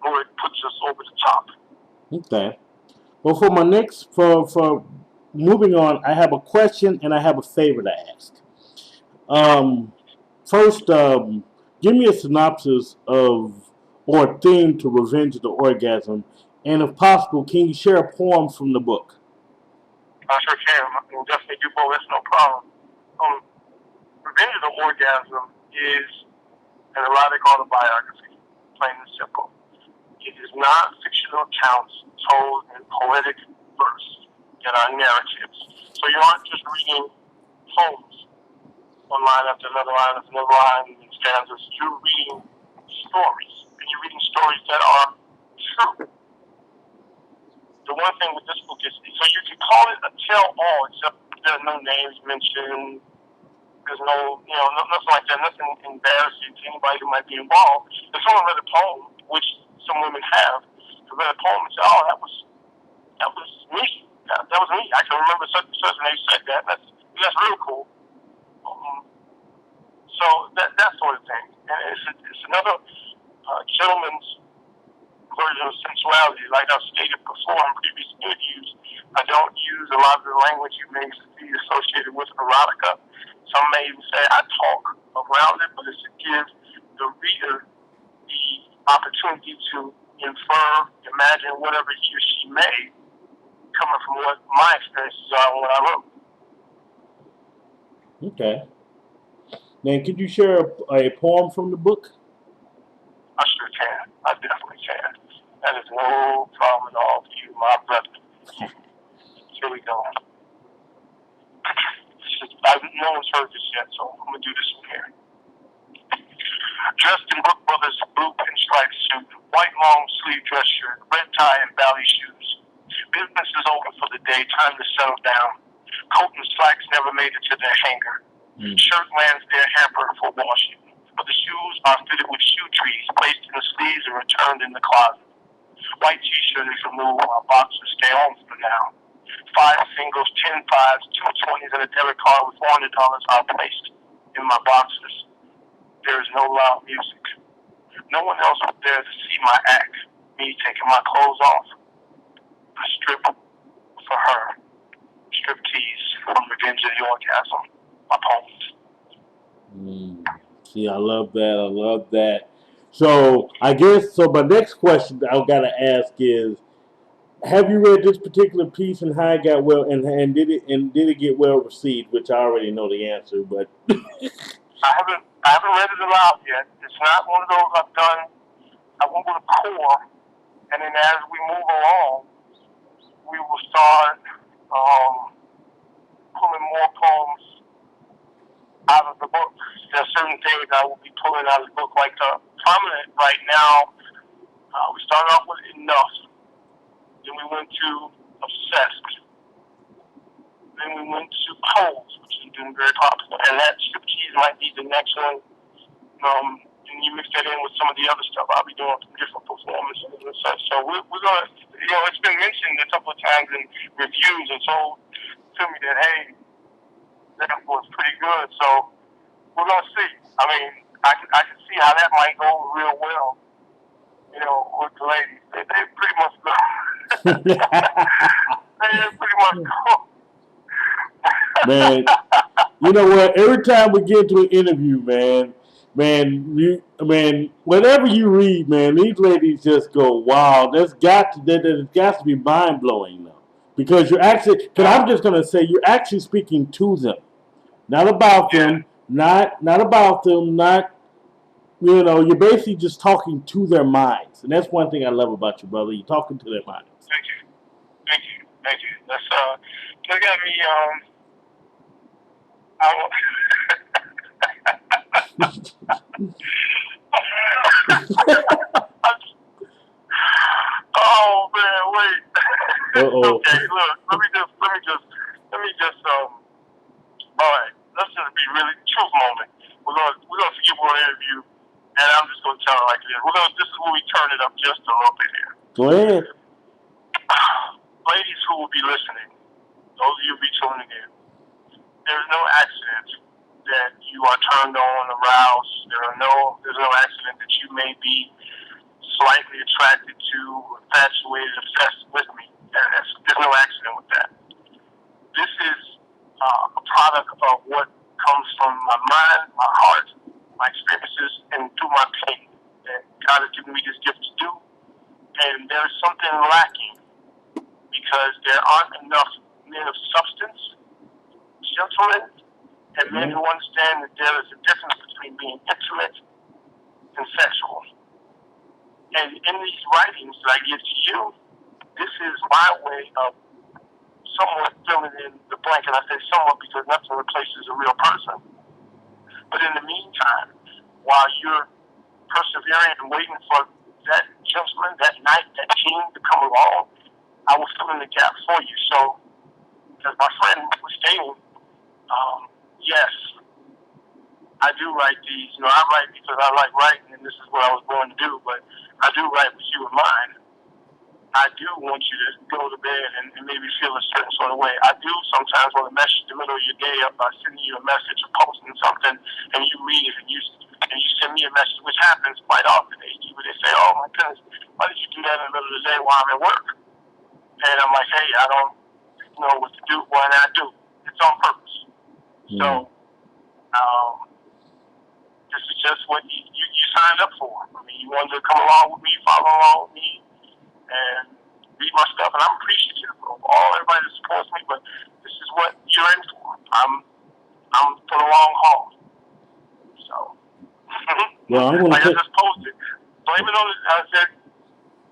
where it puts us over the top. Okay. Well, for my next, for moving on, I have a question and I have a favor to ask. First, give me a synopsis of or a theme to Revenge of the Orgasm, and if possible, can you share a poem from the book? I sure can. I can definitely do both. That's no problem. Revenge of the Orgasm is an erotic autobiography, plain and simple. It is non-fictional accounts told in poetic verse that are narratives. So you aren't just reading poems, one line after another line after another line and stanzas. You're reading stories, and you're reading stories that are true. The one thing with this book is, so you can call it a tell-all, except there are no names mentioned. There's no, nothing like that, nothing embarrassing to anybody who might be involved. If someone read a poem, which some women have, to read a poem and say, oh, that was me. That was me. I can remember such and such, and they said that. That's real cool. So that sort of thing. And it's another gentleman's version of sensuality. Like I've stated before in previous interviews, I don't use a lot of the language you may see associated with erotica. Some may even say I talk around it, but it's to give the reader the opportunity to infer, imagine whatever he or she may, coming from what my experiences are and what I wrote. Okay. Now, could you share a poem from the book? I sure can. I definitely can. That is no problem at all for you, my brother. Here we go. No one's heard this yet, so I'm going to do this one here. Dressed in Brook Brothers' blue pinstripe suit, white long sleeve dress shirt, red tie and ballet shoes. Business is over for the day, time to settle down. Coat and slacks never made it to their hanger. Shirt lands their hamper for washing, but the shoes are fitted with shoe trees, placed in the sleeves and returned in the closet. White t-shirt is removed while boxers stay home for now. 5 singles, 10 fives, 2 20s, and a debit card with $400 are placed in my boxes. There is no loud music. No one else was there to see my act, me taking my clothes off. I strip for her. Strip tease from Revenge of the Orgasm, my poems. See, I love that. So, my next question that I've got to ask is, have you read this particular piece and how it got well, and did it get well received? Which I already know the answer, but I haven't read it aloud yet. It's not one of those I've done. I went with a core, and then as we move along, we will start pulling more poems out topic, I will be pulling out a book like Prominent right now. We started off with Enough. Then we went to Obsessed. Then we went to Pose, which is doing very popular. And that Striptease might be the next one. And you mix that in with some of the other stuff. I'll be doing some different performances and such. So we're going to, it's been mentioned a couple of times in reviews and told to me that, hey, that was pretty good. So we're going to see. I mean, I can see how that might go real well, with the ladies. They pretty much go. They pretty much go. Man, you know what? Every time we get to an interview, man, whatever you read, man, these ladies just go, wow. There's got to be mind blowing now, because you're actually. Because I'm just gonna say, you're actually speaking to them, not about them, not about them, not. You're basically just talking to their minds, and that's one thing I love about you, brother. You're talking to their minds. Thank you. That's look at me. Oh man, wait. Uh-oh. Okay, look. Let me just. All right. Let's just be really truth moment. We're gonna skip one interview, and I'm just gonna tell it like this. This is where we turn it up just a little bit here. Go ahead. Ladies who will be listening, those of you who will be tuning in, there's no accident that you are turned on, aroused. There's no accident that you may be slightly attracted to, infatuated, obsessed with me. There's no accident with that. This is a product of what comes from my mind, my heart, my experiences, and through my pain. And God has given me this gift to do. And there's something lacking because there aren't enough men of substance, gentlemen, and men who understand that there is a difference between being intimate and sexual. And in these writings that I give to you, this is my way of somewhat filling in the blank. And I say somewhat because nothing replaces a real person. But in the meantime, while you're persevering and waiting for that gentleman, that knight, that king to come along, I will fill in the gap for you. So, as my friend was stating, yes, I do write these. I write because I like writing, and this is what I was born to do. But I do write with you in mind. I do want you to go to bed and maybe feel a certain sort of way. I do sometimes want to message the middle of your day up by sending you a message or posting something, and you read it, and you send me a message, which happens quite often. They say, "Oh my goodness, why did you do that in the middle of the day while I'm at work?" And I'm like, "Hey, I don't know what to do when I do. It's on purpose." Mm. So, this is just what you signed up for. I mean, you wanted to come along with me, follow along with me, and read my stuff, and I'm appreciative of everybody that supports me, but this is what you're in for. I'm for the long haul. So, I just posted. Blame it on I said,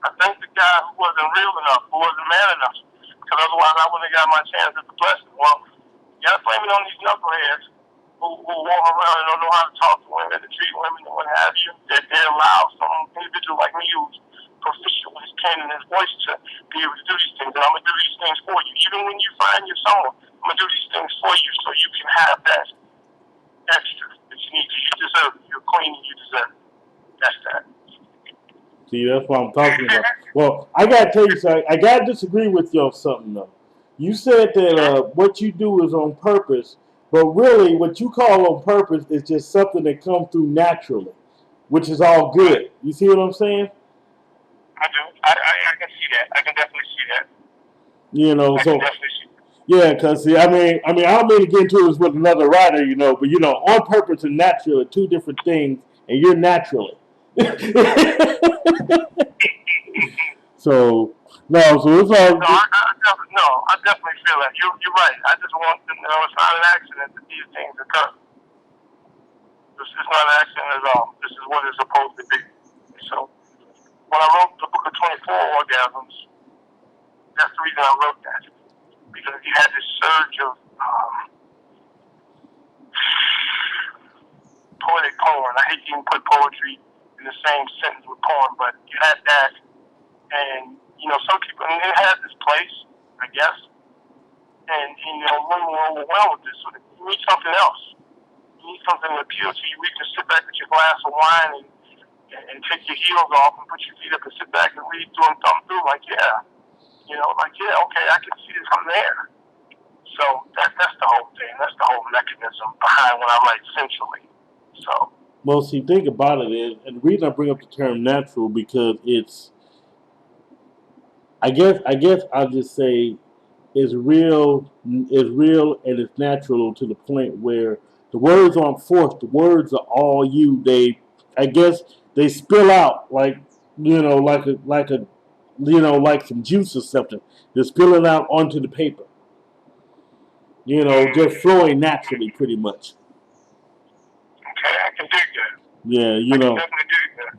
I thank the guy who wasn't real enough, who wasn't man enough, because otherwise I wouldn't have got my chance at the blessing. Well, you gotta blame it on these knuckleheads who walk around and don't know how to talk to women and treat women and what have you, that they allow some individual like me who's proficient with his pen and his voice to be able to do these things. And I'm going to do these things for you. Even when you find your someone, I'm going to do these things for you so you can have that extra that you need to. You deserve it. You're queen and you deserve it. That's that. See, that's what I'm talking about. Well, I got to tell you something. I got to disagree with you on something, though. You said that what you do is on purpose, but really what you call on purpose is just something that comes through naturally, which is all good. You see what I'm saying? I do. I can see that. I can definitely see that. So yeah, because I mean, I don't mean to get into this with another writer, but on purpose and natural are two different things, and you're naturally. So it's all. I definitely feel that. You're right. I just want to know it's not an accident that these things occur. This is not an accident at all. This is what it's supposed to be. So, when I wrote the book of 24 orgasms, that's the reason I wrote that. Because he had this surge of poetic porn. I hate to even put poetry in the same sentence with porn, but you had that, and some people, and it has this place, I guess, and when we're overwhelmed with this, you need something else. You need something that appeals to you. We can sit back with your glass of wine and take your heels off and put your feet up and sit back and read through and thumb through, okay, I can see this from there. So that's the whole thing. That's the whole mechanism behind what I write essentially. So. Well, see, think about it is, and the reason I bring up the term natural because it's, I guess I'll just say, is real, and it's natural to the point where the words aren't forced. The words are all you. I guess, they spill out like like some juice or something. They're spilling out onto the paper. Just flowing naturally, pretty much. Okay, I can dig that. Yeah, I can definitely dig that.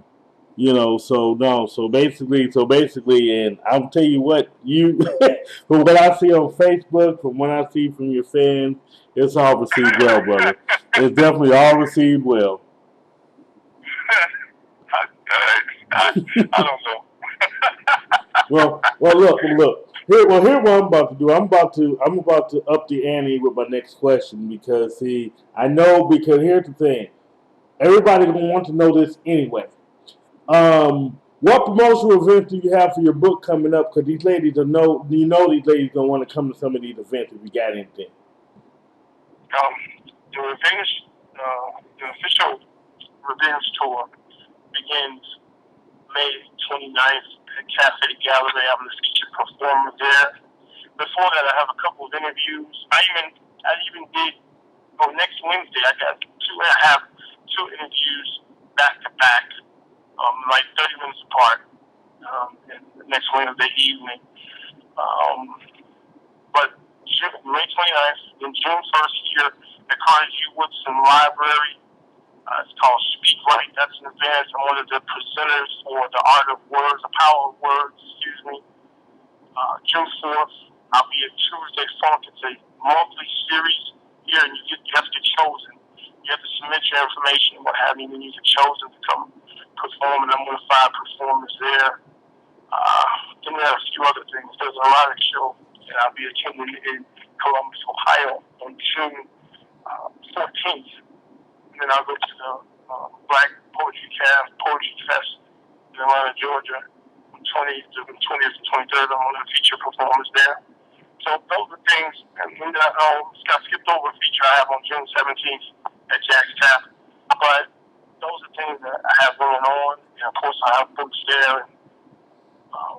So basically, and I'll tell you what, from what I see on Facebook, from what I see from your fans, it's all received well, brother. It's definitely all received well. I don't know. well, look. Here what I'm about to do. I'm about to up the ante with my next question because here's the thing. Everybody's gonna want to know this anyway. What promotional events do you have for your book coming up? Because these ladies these ladies gonna want to come to some of these events if you got anything. The official revenge tour begins May 29th at Cafe Gallery. I'm the featured performer there. Before that, I have a couple of interviews. I even did. Next Wednesday, I have two interviews back to back, like 30 minutes apart. Next Wednesday evening. But May 29th, and June 1st here at Carter G. Woodson Library. It's called Speak Right. That's an event. I'm one of the presenters for the Art of Words, the Power of Words, June 4th, I'll be at Tuesday Funk. It's a monthly series here, and you have to get chosen. You have to submit your information and what have you, and you get chosen to come perform, and I'm one of 5 performers there. Then we have a few other things. There's an erotic show that I'll be attending in Columbus, Ohio on June 14th. And then I'll go to the Black Poetry Fest in Atlanta, Georgia, from 20th to 23rd. I'm one of the feature performers there. So those are things. And then I skipped over a feature I have on June 17th at Jack's Tap. But those are things that I have going on. And of course, I have books there. And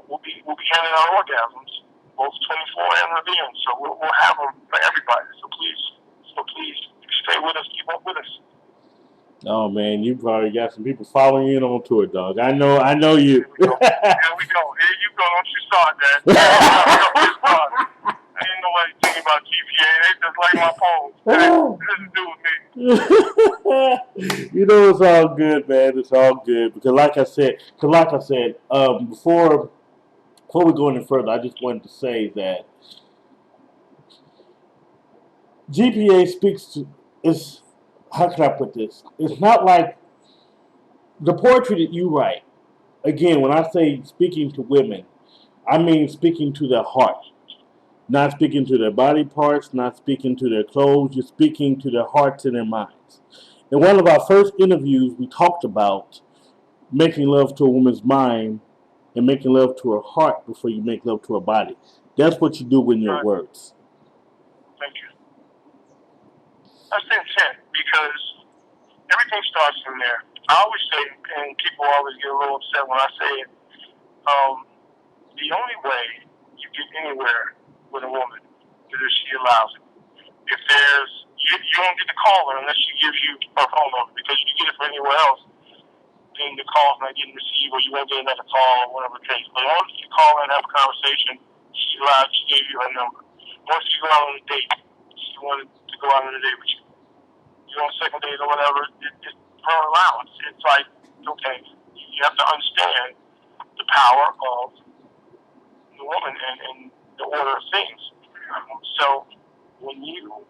we'll be handing out orgasms, both 24 and revenge. So we'll have them for everybody. So please stay with us. Keep up with us. Oh man, you probably got some people following you on tour, dog. I know you. Here we go. Here you go. Don't you start that. Ain't nobody thinking about G.P.A. They just like my pose. This is do with me. It's all good, man. It's all good because, like I said, before we go any further, I just wanted to say that G.P.A. speaks to is. How can I put this? It's not like the poetry that you write. Again, when I say speaking to women, I mean speaking to their heart. Not speaking to their body parts, not speaking to their clothes. You're speaking to their hearts and their minds. In one of our first interviews, we talked about making love to a woman's mind and making love to her heart before you make love to her body. That's what you do with your words. Thank you. That's the intent, because everything starts from there. I always say, and people always get a little upset when I say it, the only way you get anywhere with a woman is if she allows it. If you don't get to call her unless she gives you her phone number, because you get it from anywhere else, then the call's not getting received, or you won't get another call, or whatever the case. But once you call her and have a conversation, she gave you her number. Once you go out on a date, she wanted to go out on a date with you. You're on second date or whatever, it's her allowance. It's like, okay, you have to understand the power of the woman and the order of things. So when you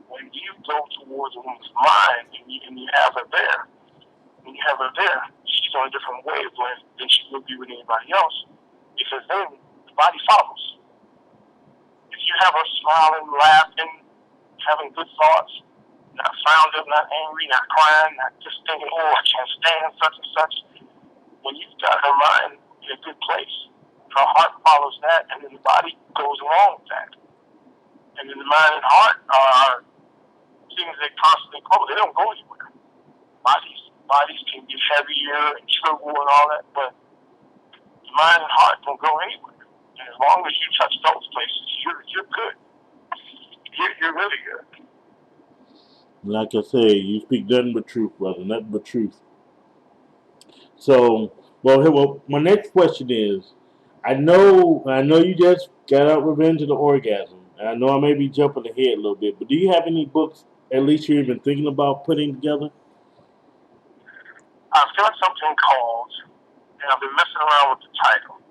when you go towards a woman's mind and you have her there, she's on a different wavelength than she would be with anybody else, because then the body follows. If you have her smiling, laughing, having good thoughts, not frowned up, not angry, not crying, not just thinking, oh, I can't stand such and such, when you've got her mind in a good place, her heart follows that, and then the body goes along with that. And then the mind and heart are things that constantly grow. They don't go anywhere. Bodies can get heavier and shrivel and all that, but the mind and heart don't go anywhere. And as long as you touch those places, you're good. You're really good. Like I say, you speak nothing but truth, brother. Nothing but truth. So, well, my next question is, I know you just got out Revenge of the Orgasm. And I know I may be jumping ahead a little bit, but do you have any books at least you're even thinking about putting together? I've got something called, and I've been messing around with the title,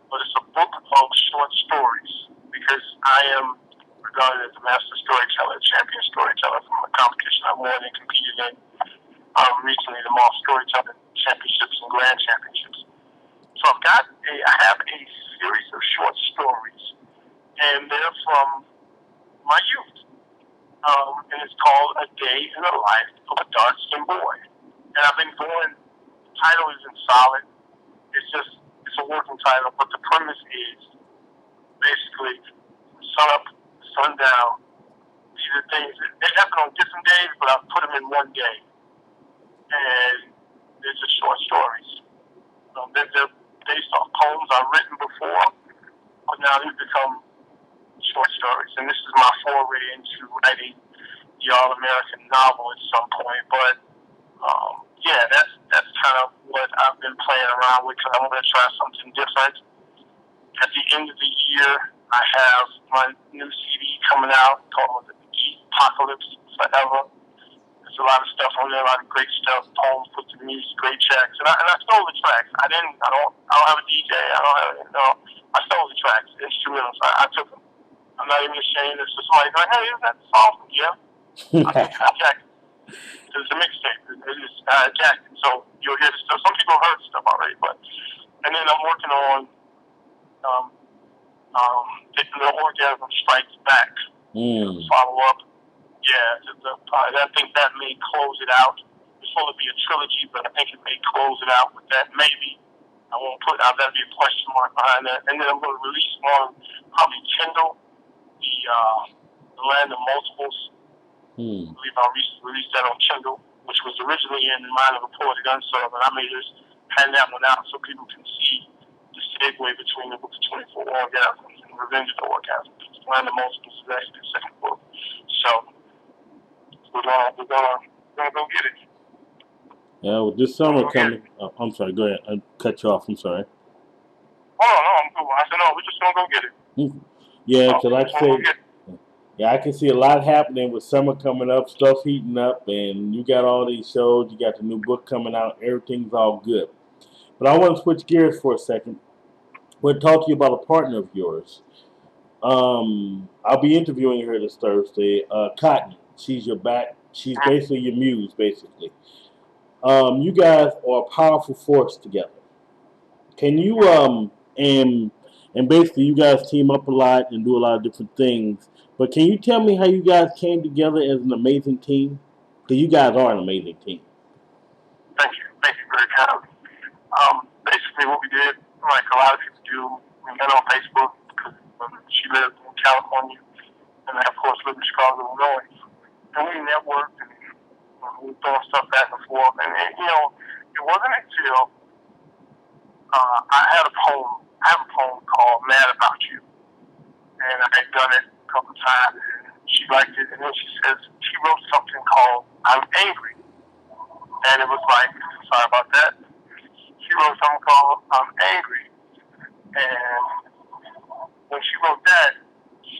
but it's a book of short stories, because I am regarded as a master storyteller, champion storyteller from a competition I won and competed in recently, the Moth Storytelling Championships and Grand Championships. So I have a series of short stories, and they're from my youth, and it's called A Day in the Life of a Dark-Skinned Boy. And I've been going, the title isn't solid, it's a working title, but the premise is basically sun up, sun down. These are things that they happen on different days, but I've put them in one day. And they're just short stories. They're based off poems I've written before, but now they've become short stories. And this is my foray into writing the All-American novel at some point. But yeah, that's kind of what I've been playing around with, because I want to try something different. At the end of the year, I have my new CD coming out called The Apocalypse Forever. There's a lot of stuff on there, a lot of great stuff, poems put to music, great tracks. And I stole the tracks. I don't have a DJ. I stole the tracks, instrumentals. I took them. I'm not even ashamed. It's just like, hey, isn't that the song? Yeah. I jacked it. It's a mixtape. It's jacked it. So you'll hear the stuff. Some people have heard the stuff already, and then I'm working on the Orgasm Strikes Back. Follow up. Yeah, I think that may close it out. It's supposed to be a trilogy, but I think it may close it out with that. Maybe. That'd be a question mark behind that. And then I'm going to release on probably Kindle, the Land of Multiples. I believe I'll release that on Kindle, which was originally in the mind of a Poetic Unsub, and I may just hand that one out so people can see the segue between the book of 24 Orgasms and Revenge of the Orgasm. Land of Multiples is actually the second book. So we're gonna go get it. Yeah, with this summer coming. I'm sorry. Go ahead. I cut you off. I'm sorry. Oh no, I'm cool. I said no. We're just gonna go get it. Yeah, because like I say, yeah, I can see a lot happening with summer coming up, stuff heating up, and you got all these shows. You got the new book coming out. Everything's all good. But I want to switch gears for a second. We'll talk to you about a partner of yours. I'll be interviewing her this Thursday. Cotton. She's your back. She's basically your muse, basically. You guys are a powerful force together. Can you and basically you guys team up a lot and do a lot of different things. But can you tell me how you guys came together as an amazing team? Because you guys are an amazing team. Thank you very kind. Basically what we did, like a lot of people do, we met on Facebook because she lived in California, and I of course lived in Chicago, Illinois. And we networked and we throw stuff back and forth. And it wasn't until I have a poem called Mad About You. And I had done it a couple times, and she liked it. And then she wrote something called I'm Angry. And it was like, sorry about that. She wrote something called I'm Angry. And when she wrote that,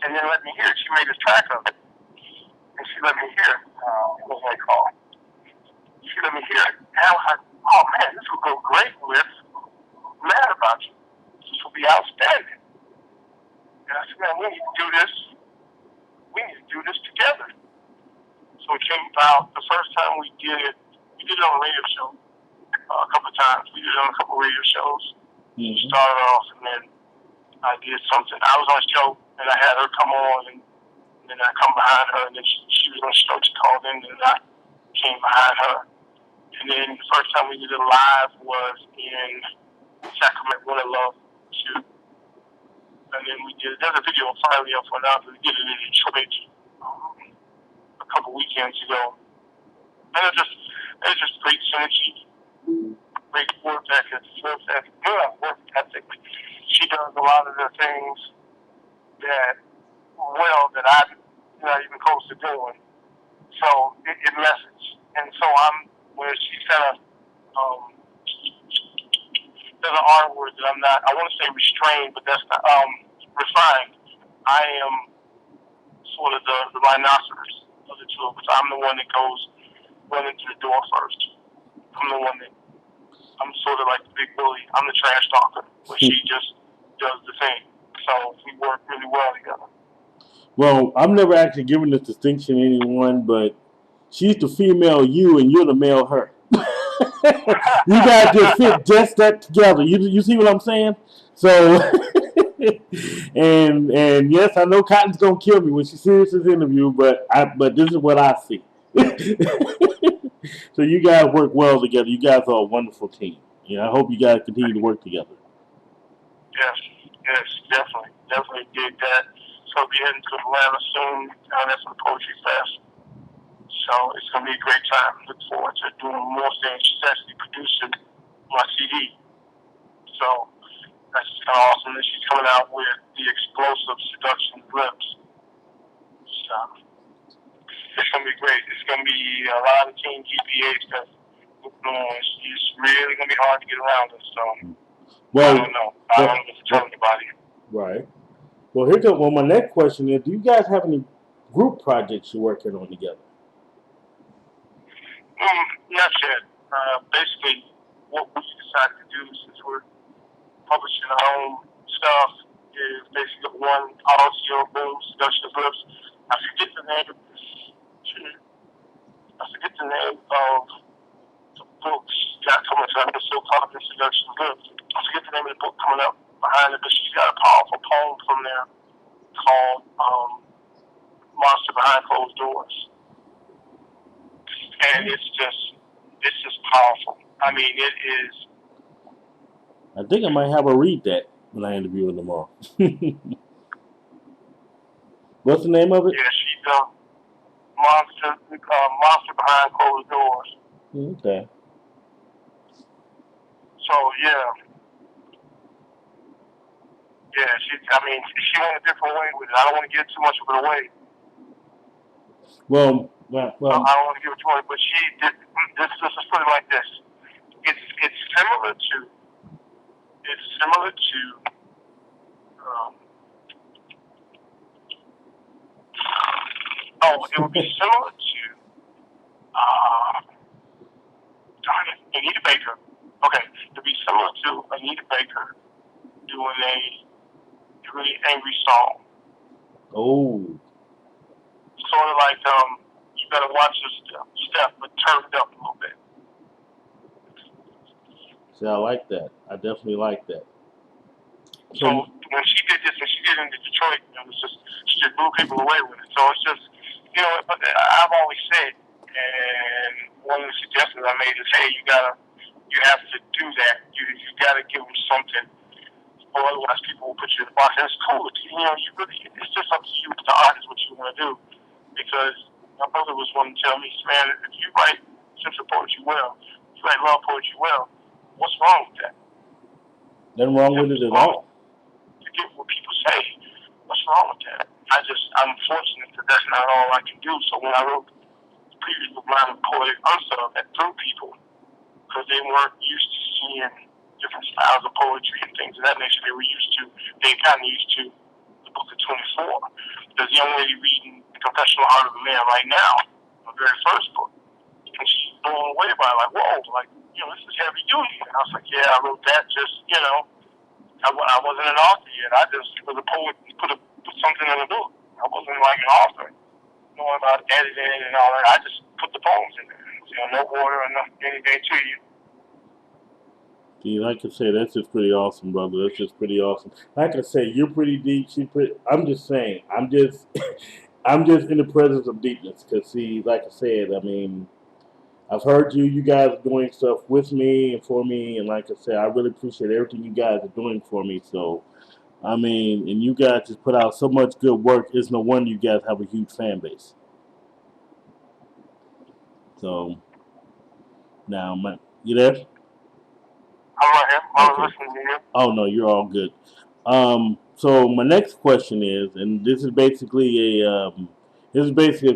and then let me hear it, she made this track of it. And she let me hear it. What was I called? She let me hear it. And I was like, oh man, this would go great with Mad About You. This will be outstanding. And I said, man, we need to do this. We need to do this together. So it came out, the first time we did it on a radio show a couple of times. We did it on a couple of radio shows. Mm-hmm. Started off, and then I did something. I was on a show, and I had her come on, and then I come behind her, and then she was on the show. She called in, and I came behind her. And then the first time we did it live was in Sacramento, What I Love, too. And then we did, there's a video finally up for now, but we did it in Detroit a couple weekends ago. And it's just great synergy, great work ethic. She does a lot of the things that I'm not even close to doing. So it messes. And so where she's kind of, there's an R word that I'm not, I want to say restrained, but that's not, refined. I am sort of the rhinoceros of the two of us. I'm the one that goes running to the door first. I'm sort of like the big bully. I'm the trash talker, but she just does the thing. So we work really well together. Well, I'm never actually given this distinction to anyone, but she's the female you and you're the male her. You guys just fit just that together. You see what I'm saying? So, and yes, I know Cotton's gonna kill me when she sees this interview, but this is what I see. So you guys work well together. You guys are a wonderful team. I hope you guys continue to work together. Yes, definitely did that. So we'll be heading to Atlanta soon. That's for the Poetry Fest. So it's going to be a great time. Look forward to doing more things. She's actually producing my CD. So that's kind of awesome. And she's coming out with the Explosive Seduction Lips. So it's going to be great. It's going to be a lot of Team G.P.A. stuff. It's really going to be hard to get around us. So I don't know. I don't know if it's telling anybody. Right. Well, my next question is, do you guys have any group projects you're working on together? Not yet. Basically, what we decided to do, since we're publishing our own stuff, is basically one audio boom seduction of lips. I forget the name of the book she's got coming up. I'm so caught up in seduction of lips. I forget the name of the book coming up behind it, but she's got a powerful poem from there called Monster Behind Closed Doors. And it's just powerful. I mean, it is. I think I might have her read that when I interview her tomorrow. What's the name of it? Yeah, she's Monster Behind Closed Doors. Okay. So she went a different way with it. I don't want to give too much of it away. Well, I don't want to give it too much, but she did. Let's put it like this. It's similar to. It would be similar to. Anita Baker. Okay, it'd be similar to Anita Baker doing a really angry song. Oh. Sort of like you better watch your step, but turn it up a little bit. See, I like that. I definitely like that. So when she did this, and she did it in Detroit, it was just she just blew people away with it. So it's just but I've always said, and one of the suggestions I made is, hey, you have to do that. You got to give them something, or otherwise people will put you in the box. And it's cool. It's just up to you, the artist, what you want to do. Because my brother was one to tell me, man, if you write simple poetry well, you write love poetry well, what's wrong with that? Nothing wrong with it at all. Forget what people say. What's wrong with that? I'm fortunate that that's not all I can do. So when I wrote the previous book, mine, Poetic Unsub, that threw people, because they weren't used to seeing different styles of poetry and things of that nature. They kind of used to the book of 24. There's a young lady reading The Confessional Heart of a Man right now, my very first book. And she's blown away by it, like, whoa, this is heavy duty. And I was like, yeah, I wrote that just, I wasn't an author yet. I just was a poet and put something in a book. I wasn't like an author. knowing about editing and all that. I just put the poems in there. No water or anything to you. See, like I say, that's just pretty awesome, brother. That's just pretty awesome. Like I say, you're pretty deep. I'm just saying. I'm just, I'm just in the presence of deepness. Cause see, like I said, I mean, I've heard you. You guys are doing stuff with me and for me, and like I said, I really appreciate everything you guys are doing for me. So, I mean, and you guys just put out so much good work. It's no wonder you guys have a huge fan base. So, now, you there? I'm right here. I was Okay. listening to you. Oh no, you're all good. So my next question is, and this is basically a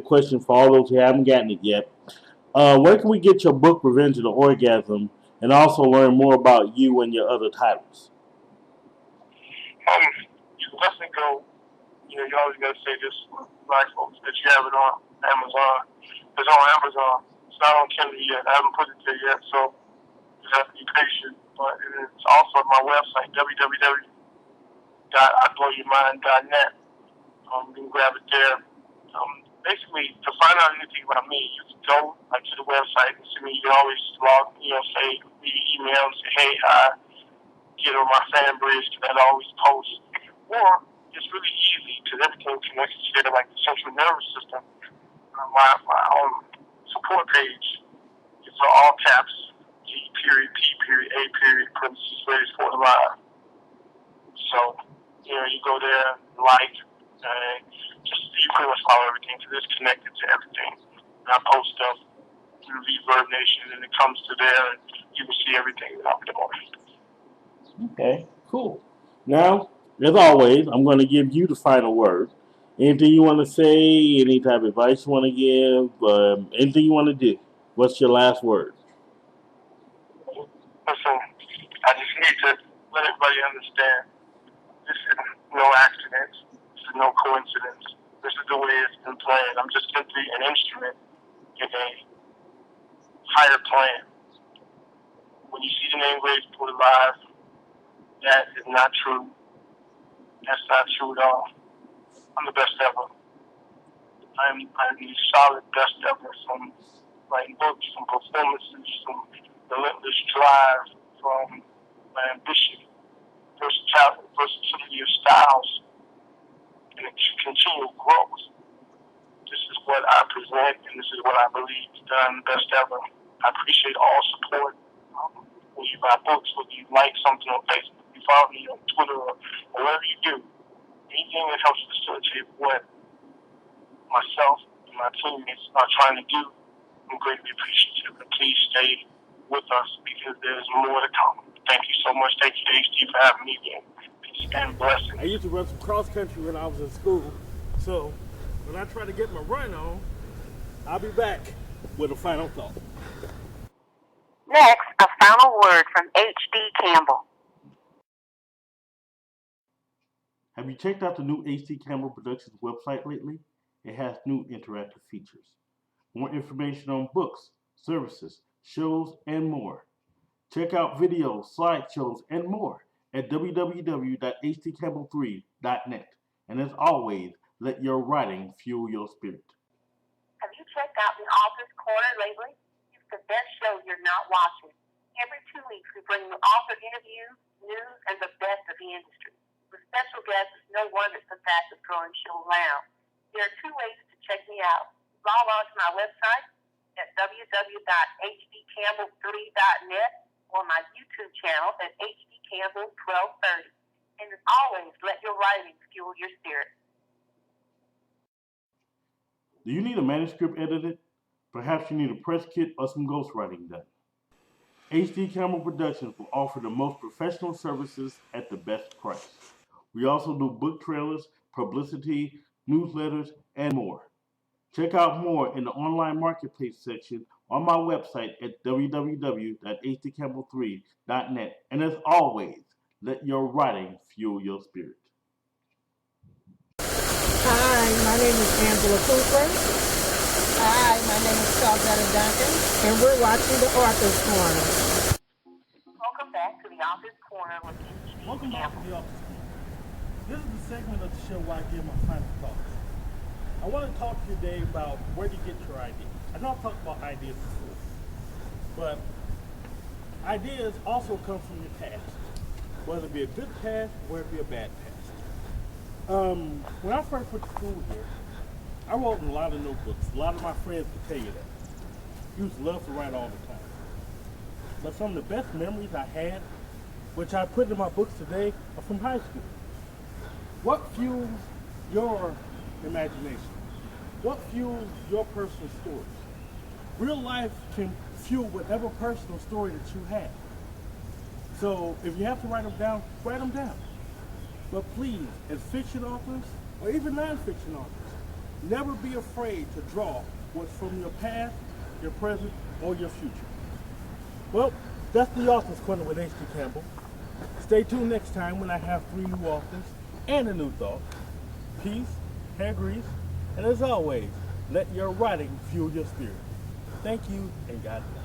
question for all those who haven't gotten it yet. Where can we get your book, Revenge of the Orgasm, and also learn more about you and your other titles? You can definitely go. You always gotta say this, black folks, that you have it on Amazon. It's on Amazon. It's not on Kindle yet. I haven't put it there yet, so you have to be patient. But it's also on my website, www.iblowyourmind.net. You can grab it there. Basically, to find out anything about me, you can go to the website and see me. You can always log, say, email and say, hey, get on my fan bridge, because I always post. Or it's really easy, because everything connects together, like the central nervous system. My own support page is all caps, G period, P period, A period, parentheses, raised for the live. So, you go there, you pretty much follow everything, because it's connected to everything. And I post stuff through Reverb Nation, and it comes to there, and you can see everything that I'm doing. Okay, cool. Now, as always, I'm going to give you the final word. Anything you want to say, any type of advice you want to give, anything you want to do. What's your last word? Listen, I just need to let everybody understand this is no accident. This is no coincidence. This is the way it's been planned. I'm just simply an instrument in a higher plan. When you see the name Raised for the Live, that is not true. That's not true at all. I'm the best ever. I'm the solid best ever, from writing books, from performances, from relentless drive, from my ambition, versatility of styles, and continual growth. This is what I present, and this is what I believe is done best ever. I appreciate all support. When you buy books, when you like something on Facebook, you follow me on Twitter, or whatever you do, anything that helps facilitate what myself and my teammates are trying to do, I'm greatly appreciative. And please stay with us, because there's more to come. Thank you so much. Thank you, HD, for having me again. Peace and blessings. I used to run some cross country when I was in school, so when I try to get my run on, I'll be back with a final thought. Next, a final word from H.D. Campbell. Have you checked out the new H.D. Campbell Productions website lately? It has new interactive features. More information on books, services, shows, and more. Check out videos, slideshows, and more at www.hdcampbell3.net. And as always, let your writing fuel your spirit. Have you checked out the Author's Corner lately? It's the best show you're not watching. Every 2 weeks, we bring you author interviews, news, and the best of the industry. With special guests, no wonder it's the fastest growing show around. There are 2 ways to check me out. Log on to my website at www.hdcampbell3.net or my YouTube channel at hdcampbell1230. And as always, let your writing fuel your spirit. Do you need a manuscript edited? Perhaps you need a press kit or some ghostwriting done. H.D. Campbell Productions will offer the most professional services at the best price. We also do book trailers, publicity, newsletters, and more. Check out more in the online marketplace section on my website at www.hdcampbell3.net. And as always, let your writing fuel your spirit. Hi, my name is Angela Cooper. Hi, my name is Shelby Duncan. And we're watching The Author's Corner. Welcome back to the Author's Corner with H.D. Welcome back Campbell. to the Author's Corner. This is the segment of the show where I give my final thoughts. I want to talk to you today about where you get your ideas. I know I've talked about ideas before, but ideas also come from your past, whether it be a good past or whether it be a bad past. When I first went to school here, I wrote in a lot of notebooks. A lot of my friends could tell you that. I used to love to write all the time. But some of the best memories I had, which I put in my books today, are from high school. What fuels your imagination? What fuels your personal stories? Real life can fuel whatever personal story that you have. So if you have to write them down, write them down. But please, as fiction authors, or even non-fiction authors, never be afraid to draw what's from your past, your present, or your future. Well, that's the Author's Corner with H.D. Campbell. Stay tuned next time when I have 3 new authors and a new thought. Peace, hair grease, and as always, let your writing fuel your spirit. Thank you, and God bless.